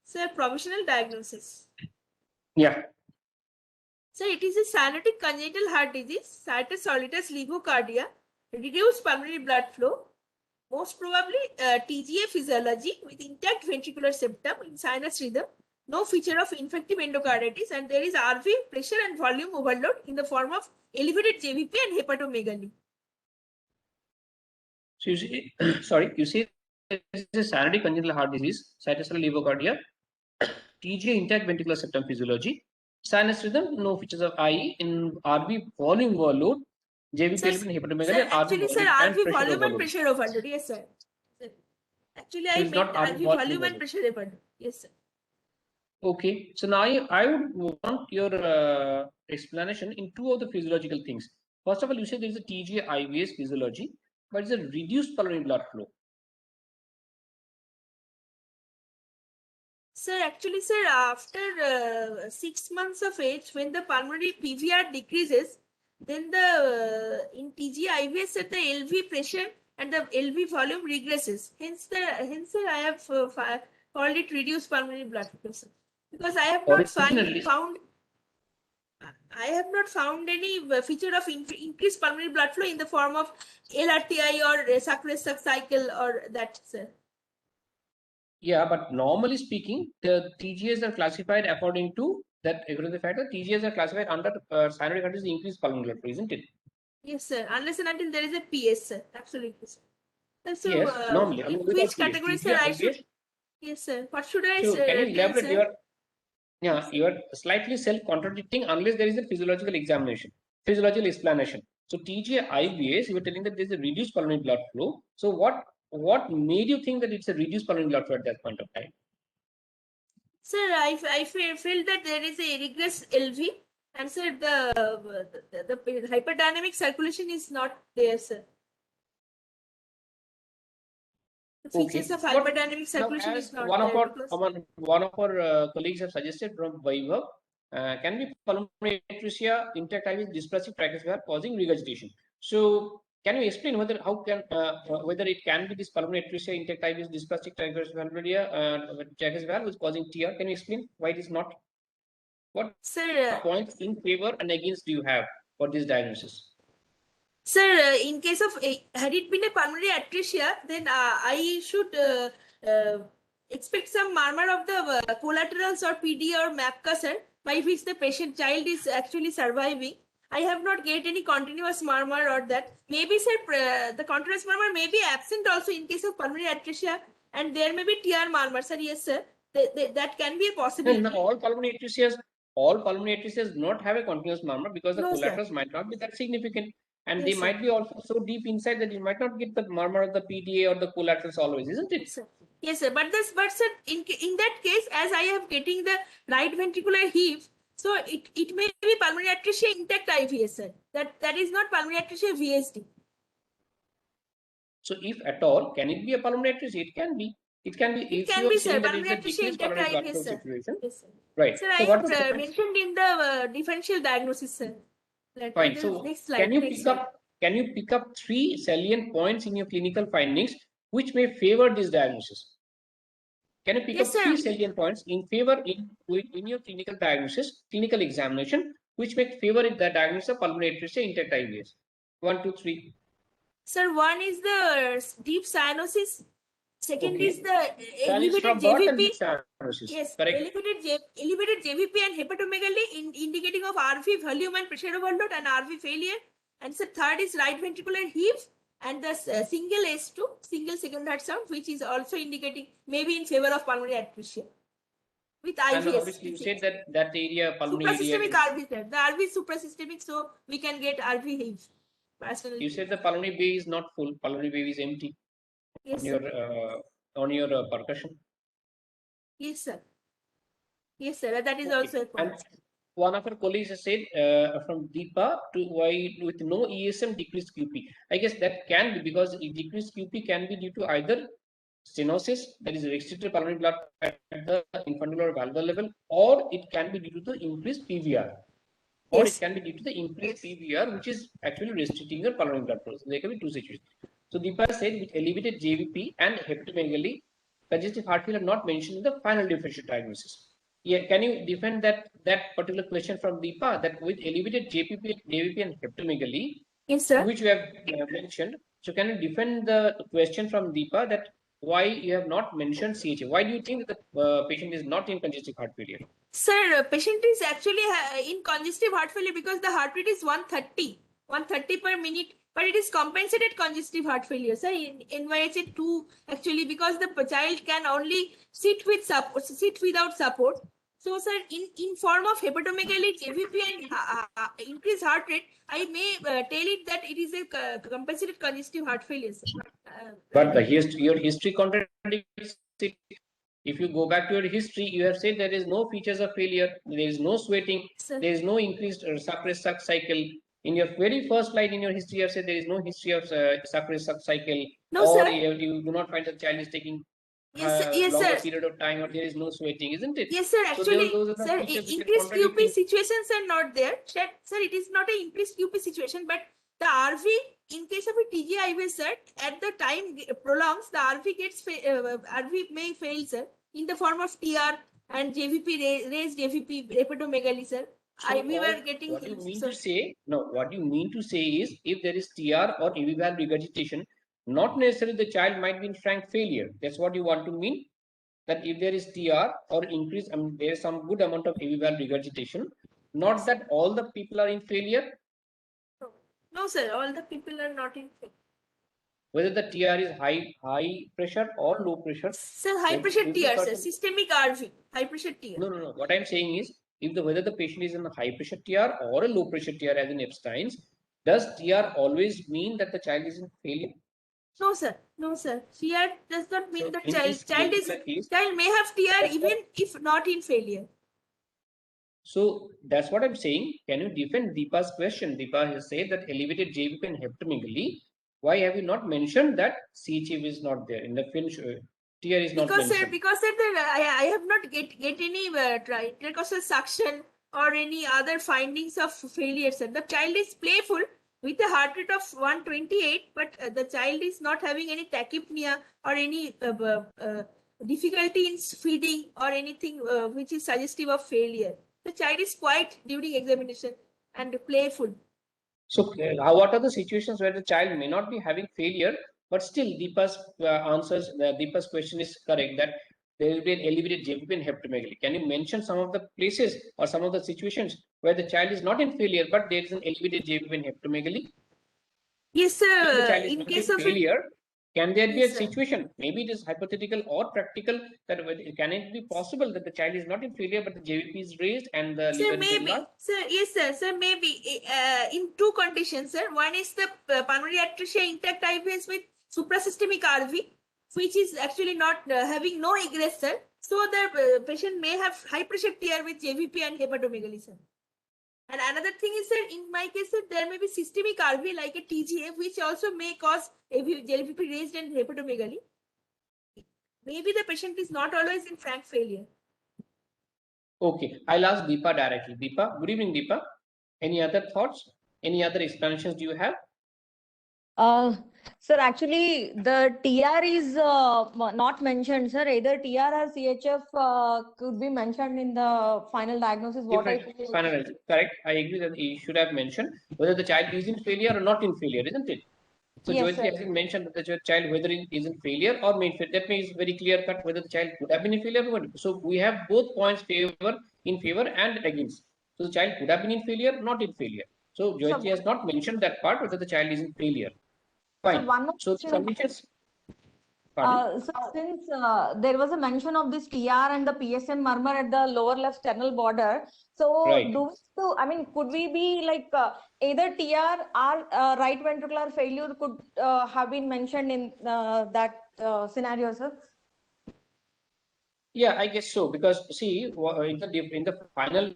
Sir, provisional diagnosis. Yeah. So it is a cyanotic congenital heart disease, situs solitus levocardia, reduced pulmonary blood flow, most probably TGA physiology with intact ventricular septum in sinus rhythm, no feature of infective endocarditis, and there is RV pressure and volume overload in the form of elevated JVP and hepatomegaly. So you see, sorry, you see this is a cyanotic congenital heart disease, situs levocardia, TGA intact ventricular septum physiology, sinus rhythm, no features of IE in RV volume overload, JVP Sir, and hepatomegaly, actually, sir, RV and RV pressure volume and overload. pressure overload. Yes, sir. Actually, So I it's meant not RV volume and pressure overload. Yes, sir. Okay, so now I would want your explanation in two of the physiological things. First of all, you said there is a TGA IVS physiology, but it's a reduced pulmonary blood flow. Sir, actually, sir, after 6 months of age, when the pulmonary PVR decreases, then the in TG IVS the LV pressure and the LV volume regresses. Hence, sir, I have called it reduced pulmonary blood flow, sir. Because I have not Originally, found any feature of increased pulmonary blood flow in the form of LRTI or sacral cycle or that, sir. yeah, but normally speaking, the TGAs are classified according to that. According to the fact that TGAs are classified under cyanotic conditions, increased pulmonary blood flow, isn't it? Yes, sir. Unless and until there is a PS, sir. Absolutely, sir. So, Yes, normally. I in mean, which without PS, category, sir, TGA, I IVS. should? Yes, sir. What should I So, can you tell, elaborate? sir? Yeah, you are slightly self-contradicting unless there is a physiological examination, physiological explanation. So TGA IVS, you were telling that there is a reduced pulmonary blood flow. So what made you think that it's a reduced pulmonary blood flow at that point of time? Sir, I feel that there is a regress LV, and sir, the hyperdynamic circulation is not there, sir. The features of hyperdynamic circulation is not there because one of our colleagues have suggested from Vaibhav, can be pulmonary atresia intact IVS dysplastic tricuspid causing regurgitation. So can you explain whether whether it can be this pulmonary atresia intact IVS dysplastic tricuspid valve is causing TR? Can you explain why it is not? What sir, points in favor and against do you have for this diagnosis? Sir, in case of had it been a pulmonary atresia, then I should expect some murmur of the collaterals or PD or MAPCA, sir, by which the patient child is actually surviving. I have not get any continuous murmur or that. Maybe, sir, the continuous murmur may be absent also in case of pulmonary atresia, and there may be TR murmur, sir. Yes, sir. That can be a possibility. No, all pulmonary atresia do not have a continuous murmur because the collaterals might not be that significant. And Yes, they sir. might be also so deep inside that you might not get the murmur of the PDA or the collaterals always, isn't it? Yes, sir. Yes, sir. But sir, in that case, as I am getting the right ventricular heave, so it may be pulmonary atresia intact IVS, sir. That is not pulmonary atresia VSD. So if at all, can it be a pulmonary atresia? It can be. It can be It if can you be, are sir. saying that it's Pulmonary a atresia decreased intact pulmonary blood IVS, flow sir. situation. Yes, sir. Right. Sir, So I what have mentioned in the differential diagnosis, sir. Fine. So next slide. Can you pick up three salient points in your clinical findings which may favor this diagnosis? Can you pick Yes, up sir. three salient points in favor in your clinical diagnosis, clinical examination, which may favor the diagnosis of pulmonary atresia intact IVS? 1, 2, 3. Sir, one is the deep cyanosis. Second Okay. is the That is elevated from birth and JVP. diagnosis. Yes, Correct. elevated JVP and hepatomegaly indicating of RV volume and pressure overload and RV failure. And so third is right ventricular heaves and the single S2, single second heart sound, which is also indicating maybe in favor of pulmonary atresia with And IVS. obviously, you said that that area, pulmonary area. Suprasystemic RV, sir. The RV is suprasystemic, so we can get RV heaves. You said the pulmonary bay is not full. Pulmonary bay is empty Yes, on sir. your percussion. Yes, sir. Yes, sir. That is Okay. also a And point. one of our colleagues has said from Deepa to why with no ESM decreased QP. I guess that can be because decreased QP can be due to either stenosis, that is restricted pulmonary blood at the infundibulum or valvular level, or it can be due to the increased PVR. Or Yes. it can be due to the increased PVR, which is actually restricting your pulmonary blood flow. So there can be two situations. So Deepa said with elevated JVP and hepatomegaly, congestive heart failure not mentioned in the final differential diagnosis. Yeah, can you defend that particular question from Deepa that with elevated JVP and hepatomegaly, Yes, sir. which you have mentioned? So can you defend the question from Deepa that why you have not mentioned CHA? Why do you think that the patient is not in congestive heart failure? Sir, patient is actually in congestive heart failure because the heart rate is 130 per minute, but it is compensated congestive heart failure. Sir, in NYHA 2 actually because the child can only sit without support. So, sir, in form of hepatomegaly, JVP and increased heart rate, I may tell it that it is a compensated congestive heart failure, sir. But your history contradicts it. If you go back to your history, you have said there is no features of failure, there is no sweating, Sir. there is no increased suppressed suck cycle. In your very first slide in your history, you have said there is no history of suppressed suck cycle, No, or sir. you do not find the child is taking Yes, longer sir. period of time, or there is no sweating, isn't it? Yes, sir. So Actually, those are the sir, features which are increased QP contradicting. situations are not there. Sir, it is not an increased QP situation, but the RV, in case of a TGIV, sir, at the time prolongs, the RV RV may fail, sir, in the form of TR and JVP, raised JVP, hepatomegaly, sir. So We were getting. what you mean to say, no, what you mean to say is if there is TR or AV valve regurgitation, not necessarily the child might be in frank failure. That's what you want to mean? That if there is TR or increase, there is some good amount of AV valve regurgitation, not that all the people are in failure, No, sir, all the people are not in failure. whether the TR is high pressure or low pressure. Sir, high pressure if the TR, sir, person- systemic RV, high pressure TR. No. What I'm saying is, if whether the patient is in a high pressure TR or a low pressure TR as in Epstein's, does TR always mean that the child is in failure? No, sir. No, sir. TR does not mean So the in child. case, Child may have TR that's even what- if not in failure. So that's what I'm saying. Can you defend Deepa's question? Deepa has said that elevated JVP and hepatomegaly. Why have you not mentioned that CHF is not there in the Finch? TR is not mentioned. Because sir, I have not get any intercostal suction or any other findings of failure, sir. The child is playful with a heart rate of 128, but the child is not having any tachypnea or any difficulty in feeding or anything which is suggestive of failure. The child is quiet during examination and playful. So what are the situations where the child may not be having failure, but still Deepa's Deepa's question is correct that there will be an elevated JVP and hepatomegaly. Can you mention some of the places or some of the situations where the child is not in failure, but there is an elevated JVP and hepatomegaly? Yes, If the sir. child is In not case in of failure, can there be Yes, a sir. situation? Maybe it is hypothetical or practical that can it be possible that the child is not in failure, but the JVP is raised and the Sir, liver is maybe. enlarged? Sir, yes, sir. Sir, maybe in two conditions, sir. One is the pulmonary atresia intact IVS with suprasystemic RV, which is actually not having no egress, sir. So the patient may have high pressure TR with JVP and hepatomegaly, sir. And another thing is, sir, in my case, sir, there may be systemic RV like a TGA, which also may cause JVP raised and hepatomegaly. Maybe the patient is not always in frank failure. Okay, I'll ask Deepa directly. Deepa, good evening, Deepa. Any other thoughts? Any other explanations do you have? Sir, actually, the TR is not mentioned, sir. Either TR or CHF could be mentioned in the final diagnosis. What I feel. Correct. I agree that he should have mentioned whether the child is in failure or not in failure, isn't it? So Yes, Joyitri sir. has mentioned that the child whether it is in failure or made failure. That means very clear cut whether the child could have been in failure or not. So we have both points in favor and against. So the child could have been in failure, not in failure. So So, Joyitri has not mentioned that part whether the child is in failure. so Fine. one more So the question. conditions. Pardon? So since there was a mention of this TR and the PSM murmur at the lower left sternal border, so Right. I mean, could we be like either TR or right ventricular failure could have been mentioned in that scenario, sir? Yeah, I guess so because see in the final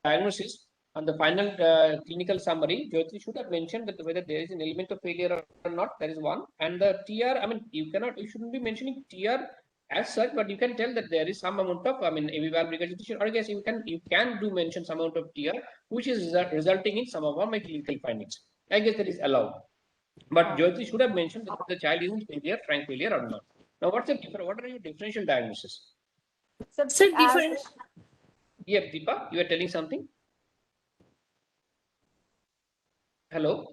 diagnosis and the final clinical summary, Jyoti should have mentioned that whether there is an element of failure or not. That is one, and the TR. I mean, you shouldn't be mentioning TR as such, but you can tell that there is some amount of avivalve regurgitation. Or I guess you can do mention some amount of TR, which is resulting in some of my clinical findings. I guess that is allowed. But Jyoti should have mentioned that the child is in failure, frank failure or not. Now, what are your differential diagnosis? So Sir, as different. Yeah, Deepa, you are telling something? Hello?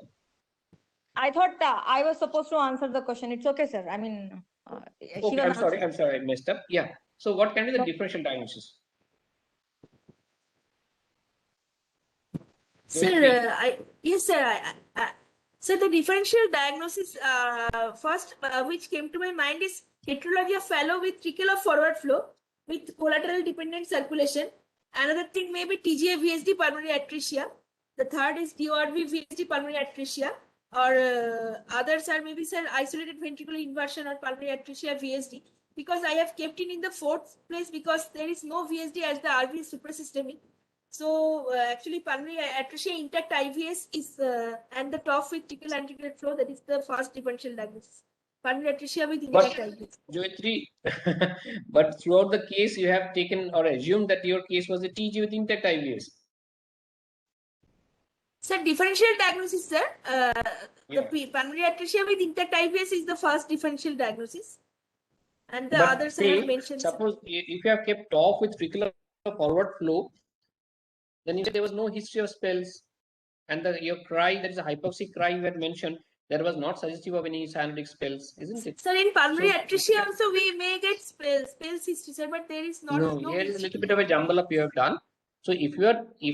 I thought I was supposed to answer the question. It's okay, sir. I mean, she Okay, was I'm sorry, I messed up. Yeah. So what can be the No. differential diagnosis? Sir, Jyoti, yes, sir. So the differential diagnosis first which came to my mind is heterology of fallow with trickle of forward flow with collateral dependent circulation. Another thing may be TGA VSD pulmonary atresia. The third is DORV VSD pulmonary atresia, or others are maybe sir isolated ventricular inversion or pulmonary atresia VSD. Because I have kept it in the fourth place because there is no VSD as the RV is suprasystemic. So actually pulmonary atresia intact IVS is and the top with trickle anticulate flow, that is the first differential diagnosis. Pulmonary atresia with but intact IVS. Jyoti, but throughout the case you have taken or assumed that your case was a TG with intact IVS. So differential diagnosis, sir. Yeah. The pulmonary atresia with intact IVS is the first differential diagnosis, and the But others I have say, mentioned. Sir. suppose if you have kept off with trickle forward flow, then you said there was no history of spells, and your cry, that is a hypoxic cry you had mentioned, that was not suggestive of any cyanotic spells, isn't it? Sir, in pulmonary So atresia also we may get spells history, sir, but there is not no, here is a little bit of a jumble up you have done. So if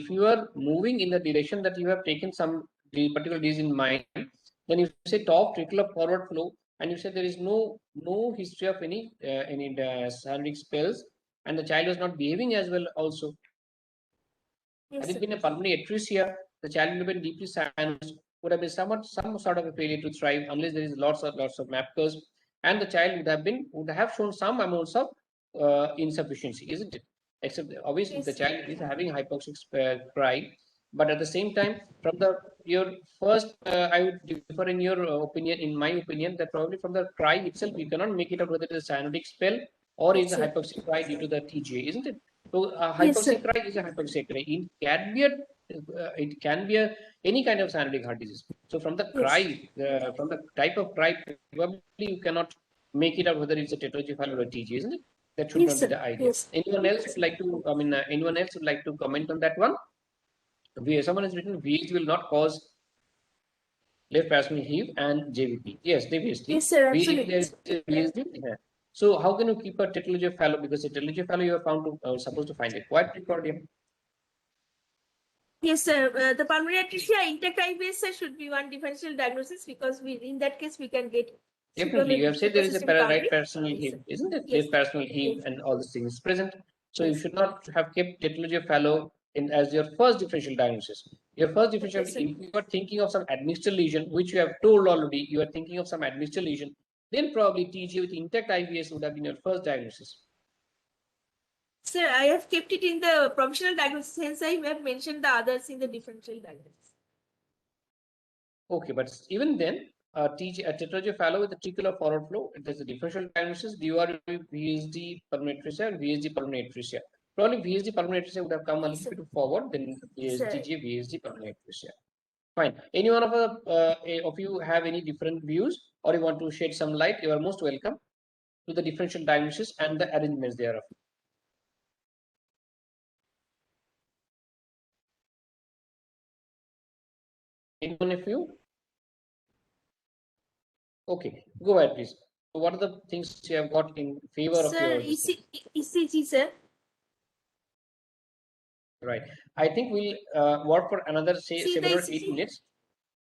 you are moving in the direction that you have taken some particular disease in mind, then you say top trickle of forward flow, and you say there is no history of any cyanotic spells, and the child was not behaving as well also. Yes, Had it sir. been a pulmonary atresia, the child would have been deeply cyanosed, would have been some sort of a failure to thrive unless there is lots of MAPCOs, and the child would have shown some amounts of insufficiency, isn't it? Except obviously Yes, the sir. child is having hypoxic cry, but at the same time, from your first, I would differ in your opinion, in my opinion, that probably from the cry itself, you cannot make it out whether it is a cyanotic spell or is Yes, a sir. hypoxic cry due to the TGA, isn't it? So Yes, sir. hypoxic cry is a hypoxic cry. It can be any kind of cyanotic heart disease. So from the Yes. cry, from the type of cry, probably you cannot make it out whether it's a tetralogy or a TG, isn't it? That should Yes, not be sir. the idea. Yes. Anyone else would like to? Anyone else would like to comment on that one? Someone has written VH will not cause left parietal heave and JVP. Yes, obviously. Yes, sir. If there Absolutely. is a VSD, yeah. So how can you keep a tetralogy fallow? Because a tetralogy fallow you are found to supposed to find a quiet precordium. Yes, sir. The pulmonary atresia intact IBS sir, should be one differential diagnosis because in that case we can get Definitely, you have said there is a suprasystem right pulmonary. personal Yes, heave, sir. isn't it? Yes. Left personal heave Yes. and all these things present. So you Yes. should not have kept tetralogy fallow in as your first differential diagnosis. Your first differential, Okay, sir. if you are thinking of some admixture lesion, which you have told already, you are thinking of some admixture lesion, then probably TG with intact IBS would have been your first diagnosis. Sir, I have kept it in the provisional diagnosis, hence I have mentioned the others in the differential diagnosis. Okay, but even then, a tetralogy fallow with a trickle forward flow, there's a differential diagnosis, DUR VSD pulmonary atresia and VSD pulmonary atresia. Probably VSD pulmonary atresia would have come a Yes, little sir. bit forward than Sir. VSD pulmonary atresia. Fine. Any one of you have any different views or you want to shed some light, you are most welcome to the differential diagnosis and the arrangements thereof. Any one of you? Okay, go ahead, please. So what are the things you have got in favor of Sir, your this thing? ECG, sir. Right. I think we'll work for another say See the 7 or 8 ECG. minutes.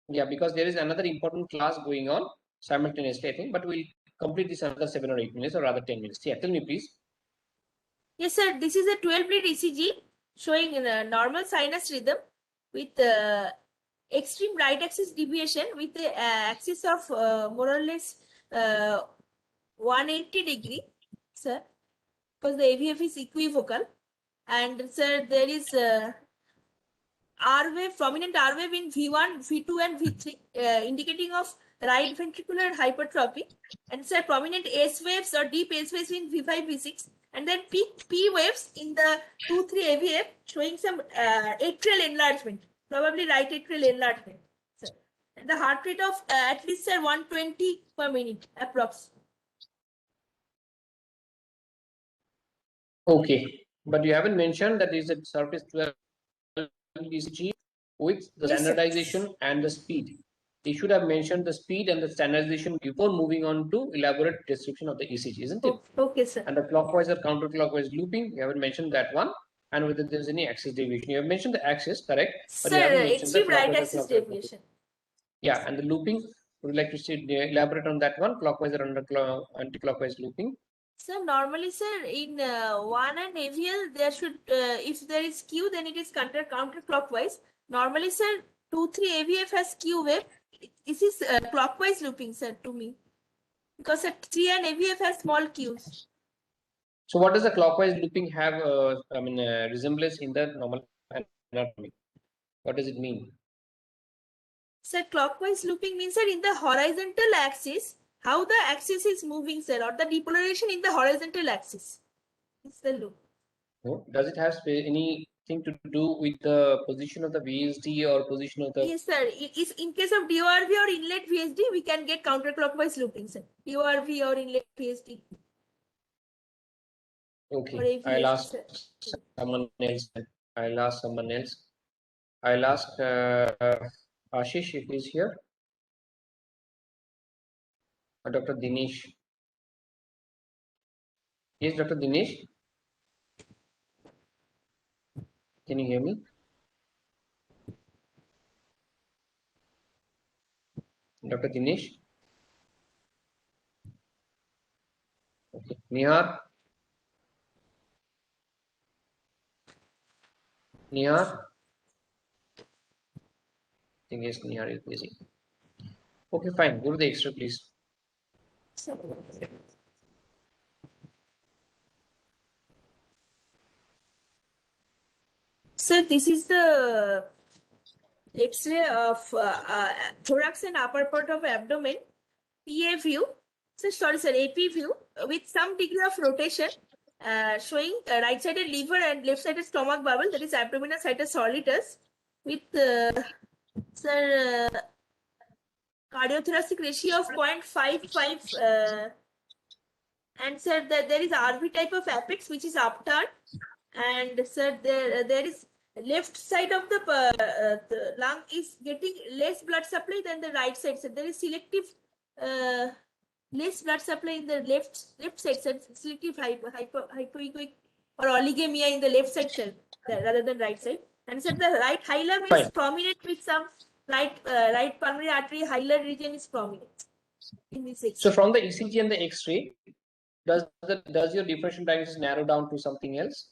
Yeah, because there is another important class going on simultaneously, I think, but we'll complete this another 7 or 8 minutes, or rather 10 minutes. Yeah, tell me, please. Yes, sir. This is a 12-lead ECG showing a normal sinus rhythm with extreme right axis deviation with the axis of more or less 180 degree, sir, because the AVF is equivocal. And sir, there is R wave, prominent R wave in V1, V2, and V3, indicating of right ventricular hypertrophy. And sir, prominent S waves or deep S waves in V5, V6, and then P waves in the 2-3 AVF, showing some atrial enlargement, probably right atrial enlargement. Sir, and the heart rate of at least sir 120 per minute, approx. Okay, but you haven't mentioned that is a surface 12 ECG with the Yes, sir. standardization and the speed. They should have mentioned the speed and the standardization before moving on to elaborate description of the ECG, isn't it? Okay, sir. And the clockwise or counterclockwise looping, you haven't mentioned that one. And whether there's any axis deviation. You have mentioned the axis, correct? But you Sir, haven't mentioned the extreme right clockwise or axis clockwise. deviation. Yeah, and the looping, would you like to elaborate on that one, clockwise or anti-clockwise looping? So normally, sir, in one and AVL, there should, if there is Q, then it is counterclockwise. Normally, sir, 2-3 AVF has Q wave. This is clockwise looping, sir, to me, because at 3 and AVF has small Qs. So what does the clockwise looping have, resemblance in the normal anatomy? What does it mean? Sir, clockwise looping means, sir, in the horizontal axis, how the axis is moving, sir, or the depolarization in the horizontal axis. It's the loop. No? Does it have anything to do with the position of the VSD or position of the? Yes, sir. Is in case of DORV or inlet VSD, we can get counterclockwise looping, sir. DORV or inlet VSD. Okay, I'll ask someone else. I'll ask someone else. I'll ask Ashish if he's here. Or Dr. Dinesh. Yes, Dr. Dinesh. Can you hear me? Dr. Dinesh. Okay. Nihar. Nihar. I think yes, Nihar is busy. Okay, fine. Go to the extra, please. So this is the X-ray of thorax and upper part of abdomen, PA view. So sorry, sir, AP view with some degree of rotation, showing right-sided liver and left-sided stomach bubble, that is abdominal situs solitus, with sir cardiothoracic ratio of 0.55. And sir, there is RV type of apex which is upturned, and sir, there is left side of the lung is getting less blood supply than the right side. So there is selective less blood supply in the left side, so selective hypoechoic or oligemia in the left side cell rather than right side. And so the right hilum is Fine. prominent with some right pulmonary artery hilar region is prominent in this X-ray. So from the ECG and the X-ray, does your differential diagnosis narrow down to something else?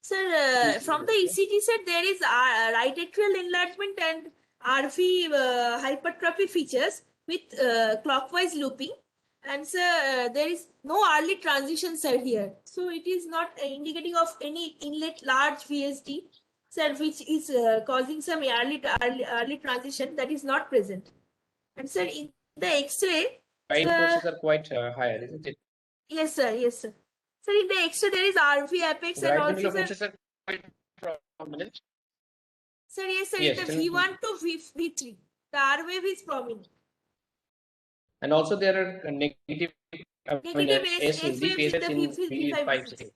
Sir, from the ECG set, there is right atrial enlargement and RV hypertrophy features with clockwise looping. And sir, there is no early transition, sir, here. So it is not indicating of any inlet large VSD, sir, which is causing some early transition that is not present. And sir, in the X-ray, Right forces are quite higher, isn't it? yes, sir, yes, sir. So in the X-ray, there is RV apex The and right also, ventricular sir, forces are quite prominent. sir, yes, sir, Yes, in the tell me. V1 to V3, the R wave is prominent. And also there are negative S S deep waves in SS the in V5, V5 V6.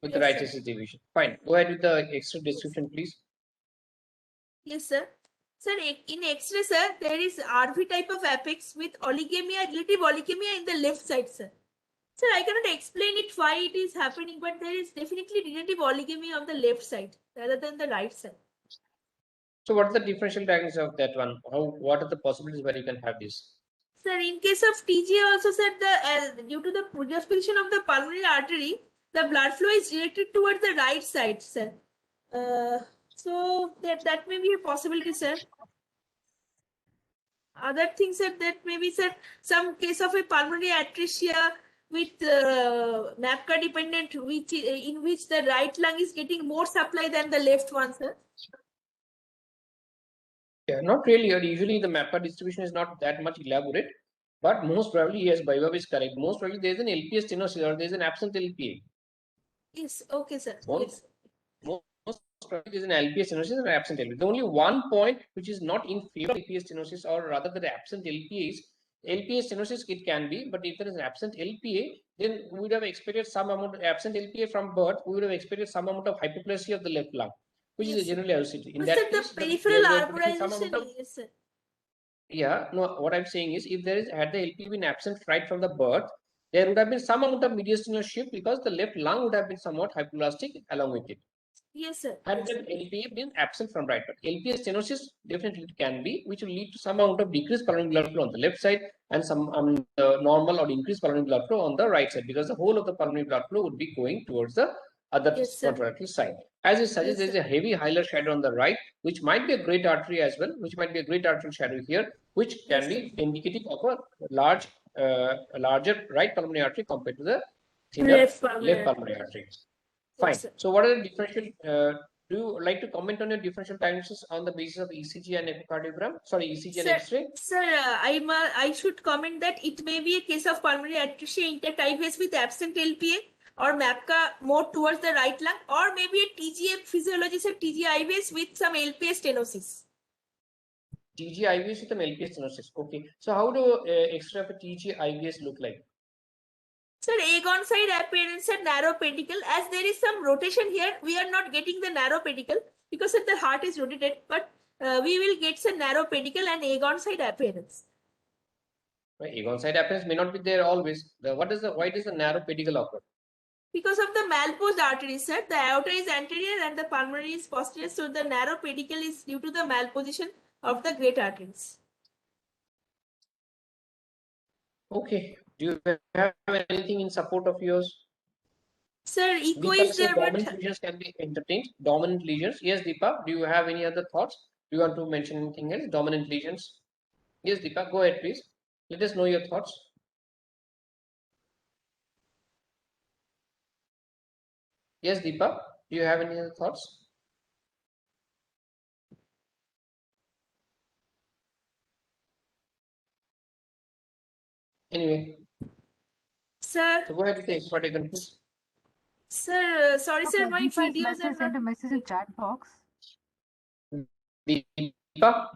with the Yes, right sir. SS division. Fine. Go ahead with the extra description, please. Yes, sir. Sir, in X-ray, sir, there is RV type of apex with oligemia, relative oligemia in the left side, sir. Sir, I cannot explain it why it is happening, but there is definitely relative oligemia on the left side rather than the right side. So what is the differential diagnosis of that one? What are the possibilities where you can have this? Sir, in case of TGA also, sir, due to the previous position of the pulmonary artery, the blood flow is directed towards the right side, sir. So that may be a possibility, sir. Other things are that maybe, sir, some case of a pulmonary atresia with NAPCA dependent, in which the right lung is getting more supply than the left one, sir. Yeah, not really. Usually the MAPA distribution is not that much elaborate, but most probably, yes, Vaibhav is correct. Most probably there is an LPS stenosis or there is an absent LPA. Yes, okay, sir. Most, Yes. most probably there is an LPS stenosis or absent LPA. The only one point which is not in favor of LPS stenosis, or rather the absent LPA, is LPS stenosis it can be, but if there is an absent LPA, then we would have expected some amount of absent LPA from birth. We would have expected some amount of hypoplasia of the left lung, which Yes, is generally associated. In but that sir, the case, peripheral there would have been some amount arborization, of yes, sir. yeah, no, what I'm saying is if there is had the LP been absent right from the birth, there would have been some amount of mediastinal shift because the left lung would have been somewhat hypoplastic along with it. Yes, sir. Had Yes, that LPA been absent from right, but LPA stenosis definitely it can be, which will lead to some amount of decreased pulmonary blood flow on the left side and some normal or increased pulmonary blood flow on the right side, because the whole of the pulmonary blood flow would be going towards the other Yes, sir. contralateral side. As it suggests, Yes, there is sir. a heavy hilar shadow on the right, which might be a great artery as well, which might be a great arterial shadow here, which can Yes, be indicative of a larger right pulmonary artery compared to the thinner Left left pulmonary. pulmonary artery. Fine. Yes, sir. So what are the differential? Do you like to comment on your differential diagnosis on the basis of ECG and echocardiogram? Sorry, ECG and Sir, X-ray. sir, I should comment that it may be a case of pulmonary atresia intertypeus with absent LPA or MAPCA more towards the right lung, or maybe a TGA physiology, sir, TGIVS with some LPA stenosis. TG-IVS with an LPS stenosis. Okay. So how do X-ray of a TG-IVS look like? Sir, agon side appearance and narrow pedicle. As there is some rotation here, we are not getting the narrow pedicle because the heart is rotated, but we will get some narrow pedicle and agon side appearance. Right. Agon side appearance may not be there always. Why does the narrow pedicle occur? Because of the malposed arteries, sir, the aorta is anterior and the pulmonary is posterior, so the narrow pedicle is due to the malposition of the great arteries. Okay. Do you have anything in support of yours? Sir, echo Deepa is says there, dominant but lesions can be entertained. Dominant lesions. Yes, Deepa. Do you have any other thoughts? Do you want to mention anything else? Dominant lesions. Yes, Deepa. Go ahead, please. Let us know your thoughts. Yes, Deepa. Do you have any other thoughts? Anyway, sir, so go ahead with the expert again, please. sir, sorry, Okay, sir, my Deepa is videos are sent a not. message in chat box. Deepa,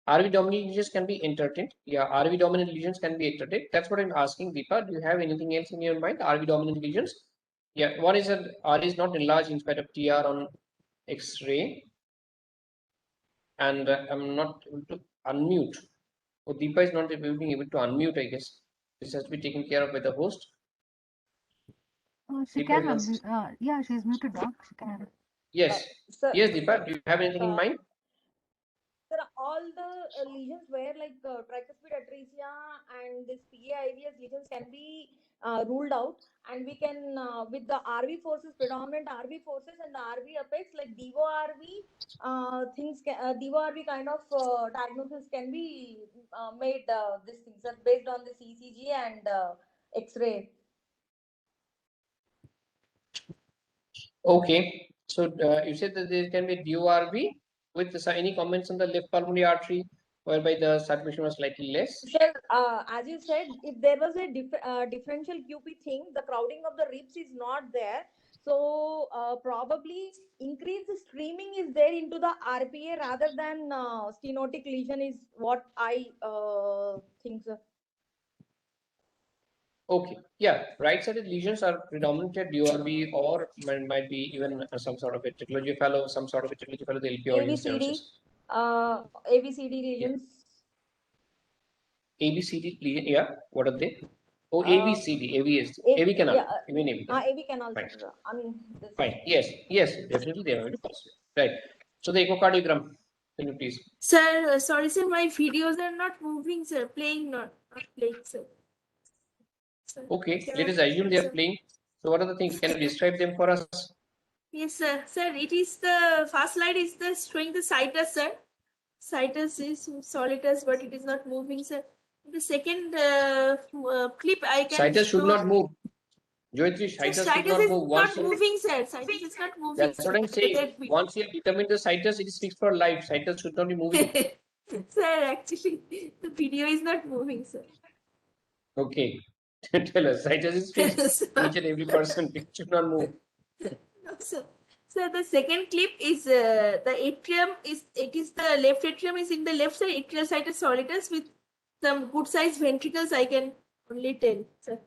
RV dominant lesions can be entertained. Yeah, RV dominant lesions can be entertained. That's what I'm asking, Deepa. Do you have anything else in your mind? RV dominant lesions? Yeah, one is that R is not enlarged in spite of TR on X-ray, and I'm not able to unmute. So Deepa is not being able to unmute, I guess. This has to be taken care of by the host. She Deepa can has- unmute. Yeah, she's muted now. She can. Yes. Sir, Yes, Deepa. Do you have anything in mind? sir, all the lesions where like tricuspid atresia and this PAIVS lesions can be ruled out, and we can with the RV forces, predominant RV forces and the RV apex like DIVO RV DIVO RV kind of diagnosis can be made these things are based on this ECG and X-ray. Okay. So you said that there can be DORV with any comments on the left pulmonary artery, whereby the circulation was slightly less. Sir, as you said, if there was a differential QP thing, the crowding of the ribs is not there. So probably increased streaming is there into the RPA rather than stenotic lesion is what I think, sir. Okay, yeah, right-sided lesions are predominantly at DRB or might be even some sort of a trichology fellow, some sort of a trichology fellow, the LP or ABCD, stenosis. ABCD regions. ABCD, yeah, what are they? Oh, Uh, ABCD, AVS, A- AV canal. yeah, You mean AV canal? AV canal, Fine. sir. I mean, this. Fine. Yes, definitely they are going to possible. Right. So the echocardiogram, can you please? Sir, sorry, sir, my videos are not moving, sir. Playing, not playing, sir. Sir, Okay, can let I- us assume they are sir. playing. So what are the things? Can you describe them for us? Yes, sir. Sir, it is the first slide is the showing the citus, sir. Citus is solitus, but it is not moving, sir. The second clip I can Citus should show. not move. Joyitri, Sir, citus should citus not is move. not moving, sir. Citus is not moving. That's what I'm saying. Once you have determined the citus, it is fixed for life. Citus should not be moving. Sir, actually, the video is not moving, sir. Okay. Tell us, citus is fixed. Sir. Each and every person, it should not move. No, sir. So the second clip is the atrium is the left atrium is in the left side atrial situs solitus with some good sized ventricles. I can only tell, sir.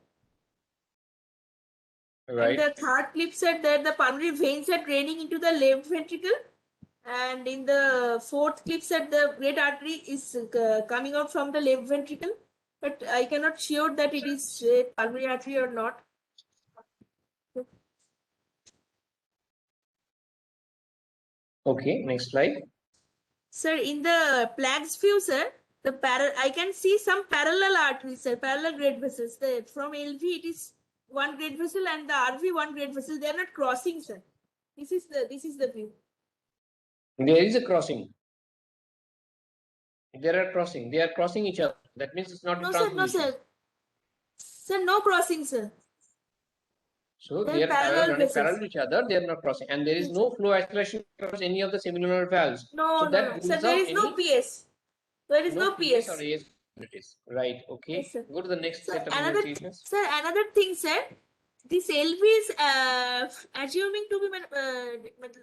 Right. And the third clip said that the pulmonary veins are draining into the left ventricle. And in the fourth clip said the great artery is coming out from the left ventricle. But I cannot sure that it is pulmonary artery or not. Okay, next slide. Sir, in the Planck's view, sir, I can see some parallel arteries, sir, parallel great vessels. From LV, it is one great vessel, and the RV one great vessel. They are not crossing, sir. This is the view. There is a crossing. There are crossing. They are crossing each other. That means it's not No, a sir, transposition. no, sir. Sir, no crossing, sir. So They're they are parallel running vessels. parallel to each other. They are not crossing, and there is Yes, no flow acceleration across any of the semilunar valves. No, So that no. rules Sir, there out is no any PS. There is no PS PS. or AS. Right. Okay. Yes, sir. Go to the next Sir, set of another investigations. sir, another thing, sir. This LV is assuming to be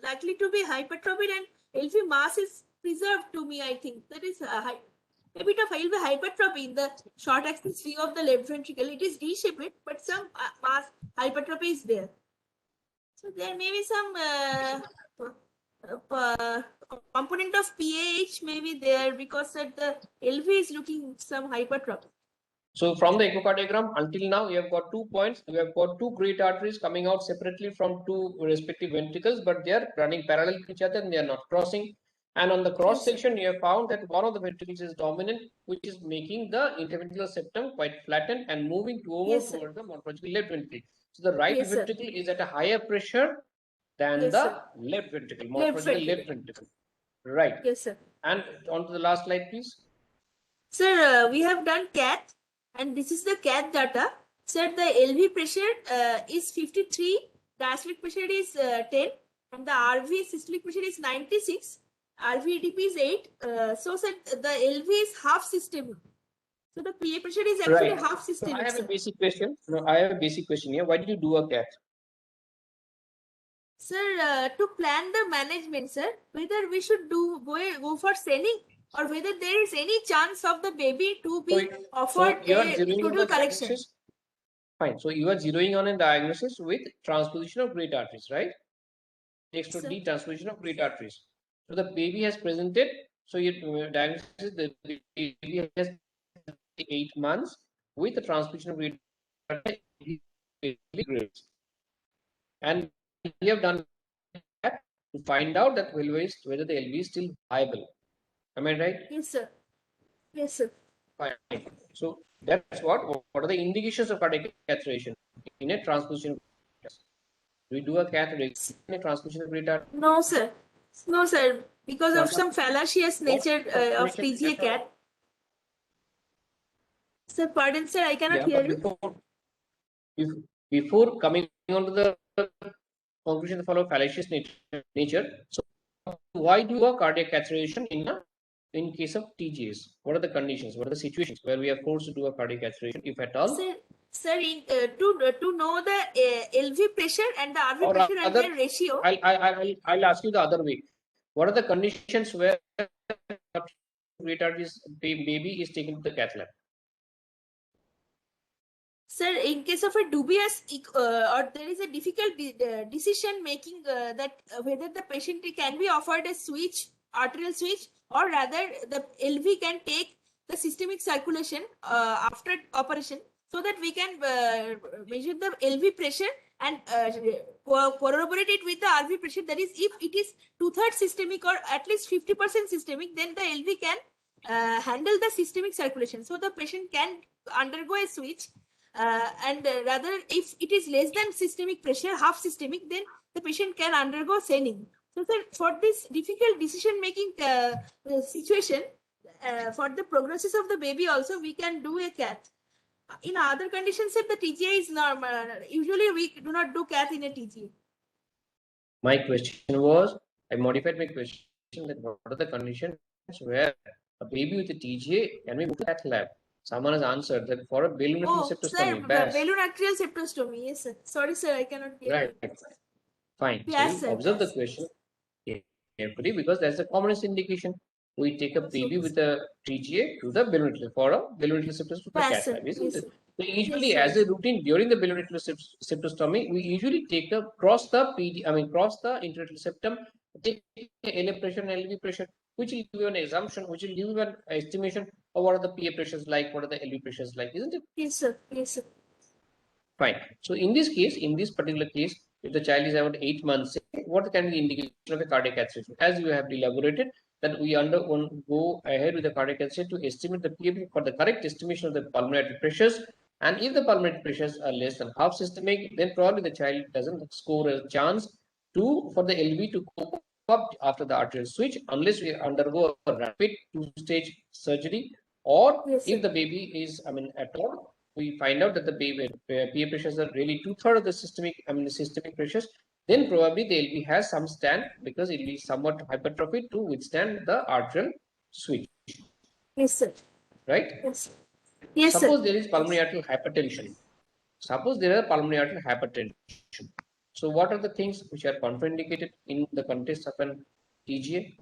likely to be hypertrophied, and LV mass is preserved to me. I think that is a bit of LV hypertrophy in the short axis view of the left ventricle. It is D-shaped, but some mass hypertrophy is there. So there may be some component of PAH may be there because that the LV is looking some hypertrophy. So from the echocardiogram until now, we have got 2 points. We have got two great arteries coming out separately from two respective ventricles, but they are running parallel to each other and they are not crossing. And on the cross section, you have found that one of the ventricles is dominant, which is making the interventricular septum quite flattened and moving towards the morphological left ventricle. So the right ventricle is at a higher pressure than the left ventricle, morphological left ventricle. Right. Yes, sir. And on to the last slide, please. Sir, we have done cath, and this is the cath data. Sir, the LV pressure is 53, diastolic pressure is 10, and the RV systolic pressure is 96. RV EDP is 8. So, sir, the LV is half systemic. So, the PA pressure is actually half systemic. So I have a basic question. No, I have a basic question here. Why did you do a cath? Sir, to plan the management, sir, whether we should go for selling or whether there is any chance of the baby to be offered a total correction. Fine. So you are zeroing on a diagnosis with transposition of great arteries, right? Next to D, transposition of great arteries. So the baby has presented. So your diagnosis, the baby has 8 months with the transposition of great arteries. And we have done that to find out that whether the LV is still viable. Am I right? Yes, sir. Yes, sir. Fine. So that's what are the indications of cardiac catheterization in a transposition? Do we do a cath in a transposition of great artery? No, sir. No, sir. Because of some fallacious nature of TGA cath. Sir, pardon, sir. I cannot hear you. Before coming on to the conclusion of fallacious nature, so why do a cardiac catheterization in case of TGAs? What are the conditions? What are the situations where we are forced to do a cardiac catheterization, if at all? Sir, to know the LV pressure and the RV pressure and their ratio. I'll ask you the other way. What are the conditions where great arteries baby is taken to the cath lab? Sir, in case of a dubious or there is a difficult decision making that whether the patient can be offered a switch, arterial switch, or rather the LV can take the systemic circulation after operation, so that we can measure the LV pressure and corroborate it with the RV pressure. That is, if it is 2/3 systemic or at least 50% systemic, then the LV can handle the systemic circulation. So the patient can undergo a switch, and rather if it is less than systemic pressure, half systemic, then the patient can undergo saning. So sir, for this difficult decision making situation, for the prognosis of the baby also, we can do a cath. In other conditions, if the TGA is normal, usually we do not do cath in a TGA. My question was, I modified my question that what are the conditions where a baby with a TGA can be moved to cath lab? Someone has answered that for a balloon arterial Oh, sir, septostomy, BAS. balloon arterial septostomy. Yes, sir. Sorry, sir, I cannot hear Right. you. Fine. Yes, So sir, you observe the yes. question carefully because that's the commonest indication. We take a baby with a TGA to the balloon arterial for a balloon arterial septostomy for Yes, cath sir. lab, isn't Yes, it? sir. So usually, Yes, as sir. a routine during the balloon arterial septostomy, we usually take the cross the intraarterial septum, take LA pressure and LV pressure, which will give you an assumption, which will give you an estimation of what are the PA pressures like, what are the LV pressures like, isn't it? Yes, sir. Yes, sir. Fine. So in this case, in this particular case, if the child is about 8 months, what can be the indication of a cardiac acceleration? As you have elaborated, that we go ahead with the cardiac acceleration to estimate the PA for the correct estimation of the pulmonary pressures. And if the pulmonary pressures are less than half systemic, then probably the child doesn't score a chance for the LV to cope up after the arterial switch, unless we undergo a rapid 2-stage surgery, or Yes, if sir. the baby is, at all, we find out that the baby PA pressures are really 2/3 of the systemic pressures, then probably the LV has some stand because it will be somewhat hypertrophied to withstand the arterial switch, Yes, sir. right? Yes, sir. Yes, sir. Suppose there is pulmonary arterial hypertension. Suppose there are pulmonary arterial hypertension. So what are the things which are contraindicated in the context of an TGA?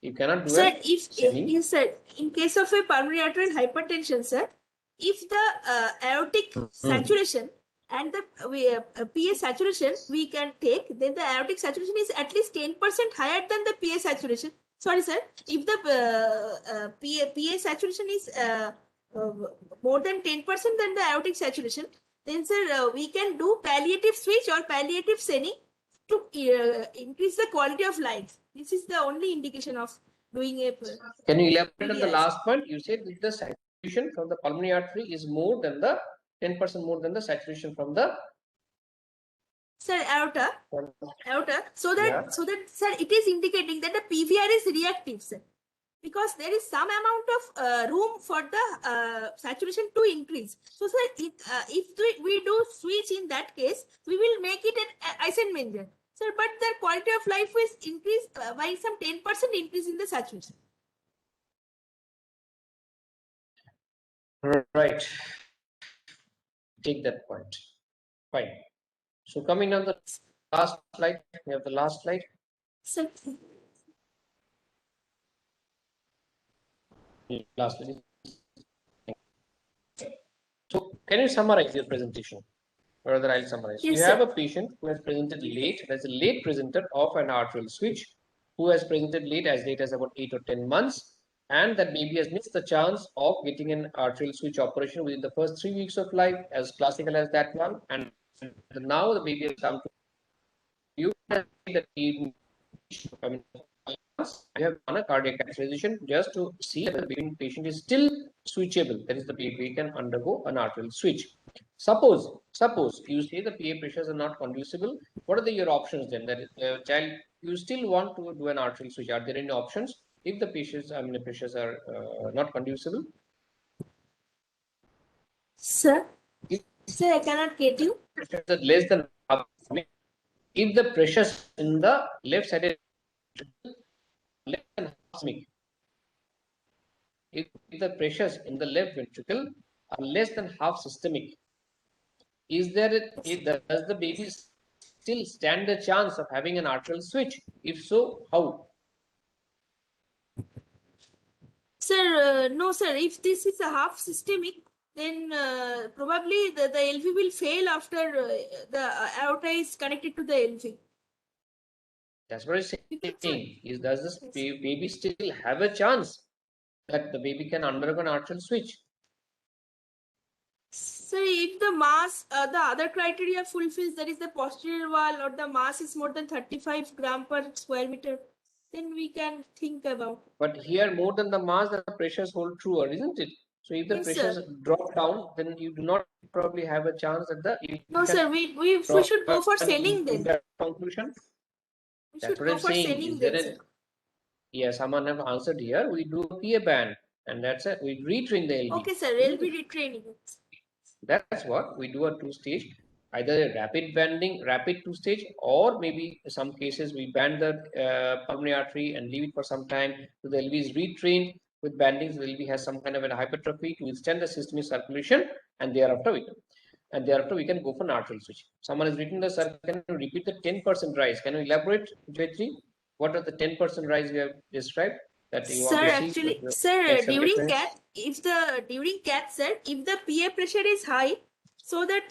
You cannot do Sir, a saning. yes, sir, in case of a pulmonary arterial hypertension, sir, if the aortic saturation and the PA saturation we can take, then the aortic saturation is at least 10% higher than the PA saturation. Sorry, sir, if the PA saturation is more than 10% than the aortic saturation, then sir, we can do palliative switch or palliative saning to increase the quality of life. This is the only indication of doing a. Can you elaborate on the Yes. last point? You said that the saturation from the pulmonary artery is more than the 10% more than the saturation from the Sir, aorta. So that sir, it is indicating that the PVR is reactive, sir, because there is some amount of room for the saturation to increase. So sir, if we do switch in that case, we will make it an Eisenmenger. Sir, but the quality of life is increased by some 10% increase in the saturation. right. Take that point. Fine. So coming on the last slide, we have the last slide. Sir, Last slide. So can you summarize your presentation? Or rather, I'll summarize. Yes, You have sir. a patient who has presented late, that's a late presenter of an arterial switch, who has presented late as about 8 or 10 months, and that baby has missed the chance of getting an arterial switch operation within the first 3 weeks of life, as classical as that one. And now the baby has come to you that he, I have done a cardiac catheterization just to see that the patient is still switchable. That is, the baby can undergo an arterial switch. Suppose you say the PA pressures are not conducible. What are your options then? That is, child, you still want to do an arterial switch. Are there any options if the pressures are not conducible? Sir, If sir, I cannot get you. pressures are less than half, if the pressures in the left side less than half, if the pressures in the left ventricle are less than half systemic, does the baby still stand a chance of having an arterial switch? If so, how? Sir, no, sir. If this is a half systemic, then probably the LV will fail after the aorta is connected to the LV. That's what I'm Because, saying. Does this yes. baby still have a chance that the baby can undergo an arterial switch? So if the mass, the other criteria fulfills, that is the posterior wall or the mass is more than 35 gram per square meter, then we can think about. But here, more than the mass, the pressures hold truer, isn't it? So if the Yes, pressures sir. drop down, then you do not probably have a chance that the you No, can sir. We draw should go for selling then. that conclusion. We That's should what go I'm for saying. selling Is there then, a sir. yeah? Someone have answered here. We do a PA band, and that's it. We retrain the LV. Okay, sir. isn't LV it? retraining. That's what we do a two-stage, either a rapid banding, rapid two-stage, or maybe some cases we band the pulmonary artery and leave it for some time. So the LV is retrained with bandings. The LV has some kind of an hypertrophy to withstand the systemic circulation, and thereafter we can go for an arterial switch. Someone is written the sir, can you repeat the 10% rise? Can you elaborate, Jayatri? What are the 10% rise you have described that you want Sir, to see? actually, Like sir, during self-defense? CAT, during CAT, sir, if the PA pressure is high, so that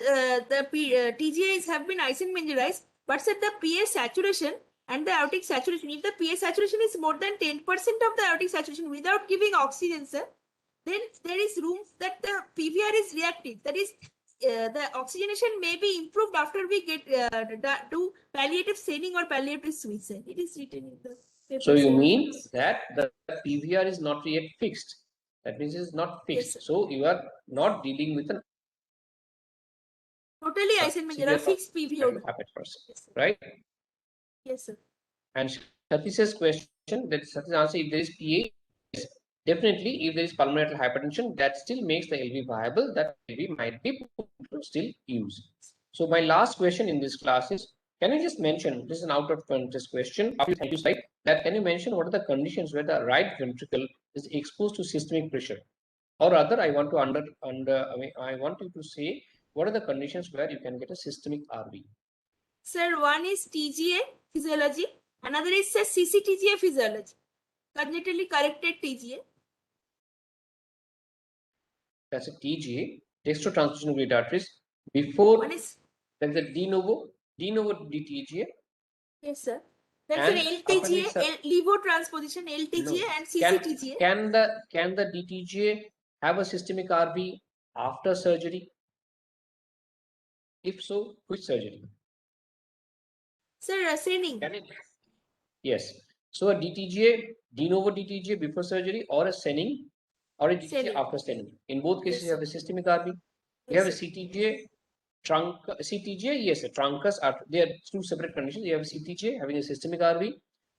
TGIs have been isenmengerized, but sir, the PA saturation and the aortic saturation, if the PA saturation is more than 10% of the aortic saturation without giving oxygen, sir, then there is room that the PVR is reactive. That is, the oxygenation may be improved after we get do palliative staining or palliative switch, sir. It is written in the paper. So you sir. mean that the PVR is not yet fixed. That means it's not Yes, fixed. sir. So you are not dealing with a Totally isenmenger severe or fixed PVOD. habit person, Yes, sir. right? Yes, sir. And Satis's question, that Satis answer, if there is PA, yes, definitely if there is pulmonary hypertension, that still makes the LV viable, that LV might be put to still use. So my last question in this class is, can you just mention, this is an out of context question, thank you, slide, that can you mention what are the conditions where the right ventricle is exposed to systemic pressure? Or rather, I want to I want you to say what are the conditions where you can get a systemic RV? Sir, one is TGA physiology, another is sir CCTGA physiology, congenitally corrected TGA. That's a TGA, dextrotransmission great arteries. Before One is, there's a de novo DTGA, yes, sir. That's an and after LTGA, this, levotransposition, LTGA, no, and CCTGA. can the DTGA have a systemic RV after surgery? If so, which surgery? Sir, ascending. Can it? Yes. So a DTGA, de novo DTGA before surgery, or a Senning, or a DTGA Senning. after Senning. In both cases, Yes, you have a systemic RV. You Yes, have a sir. CTGA, CTGA, yes, a truncus are there are two separate conditions. You have a CTGA having a systemic RV,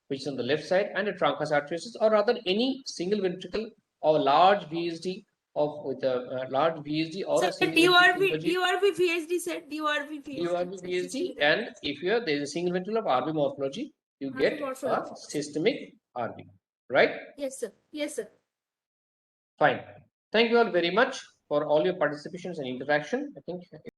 which is on the left side, and a truncus arteriosus, or rather any single ventricle or large VSD of with a large VSD or Sir, a single ventricle DORV VSD, sir. DORV DORV VSD. VSD, and if you are there is a single ventricle of RV morphology, you RV get a morphology. systemic RV, right? Yes, sir. Yes, sir. Fine. Thank you all very much for all your participations and interaction. I think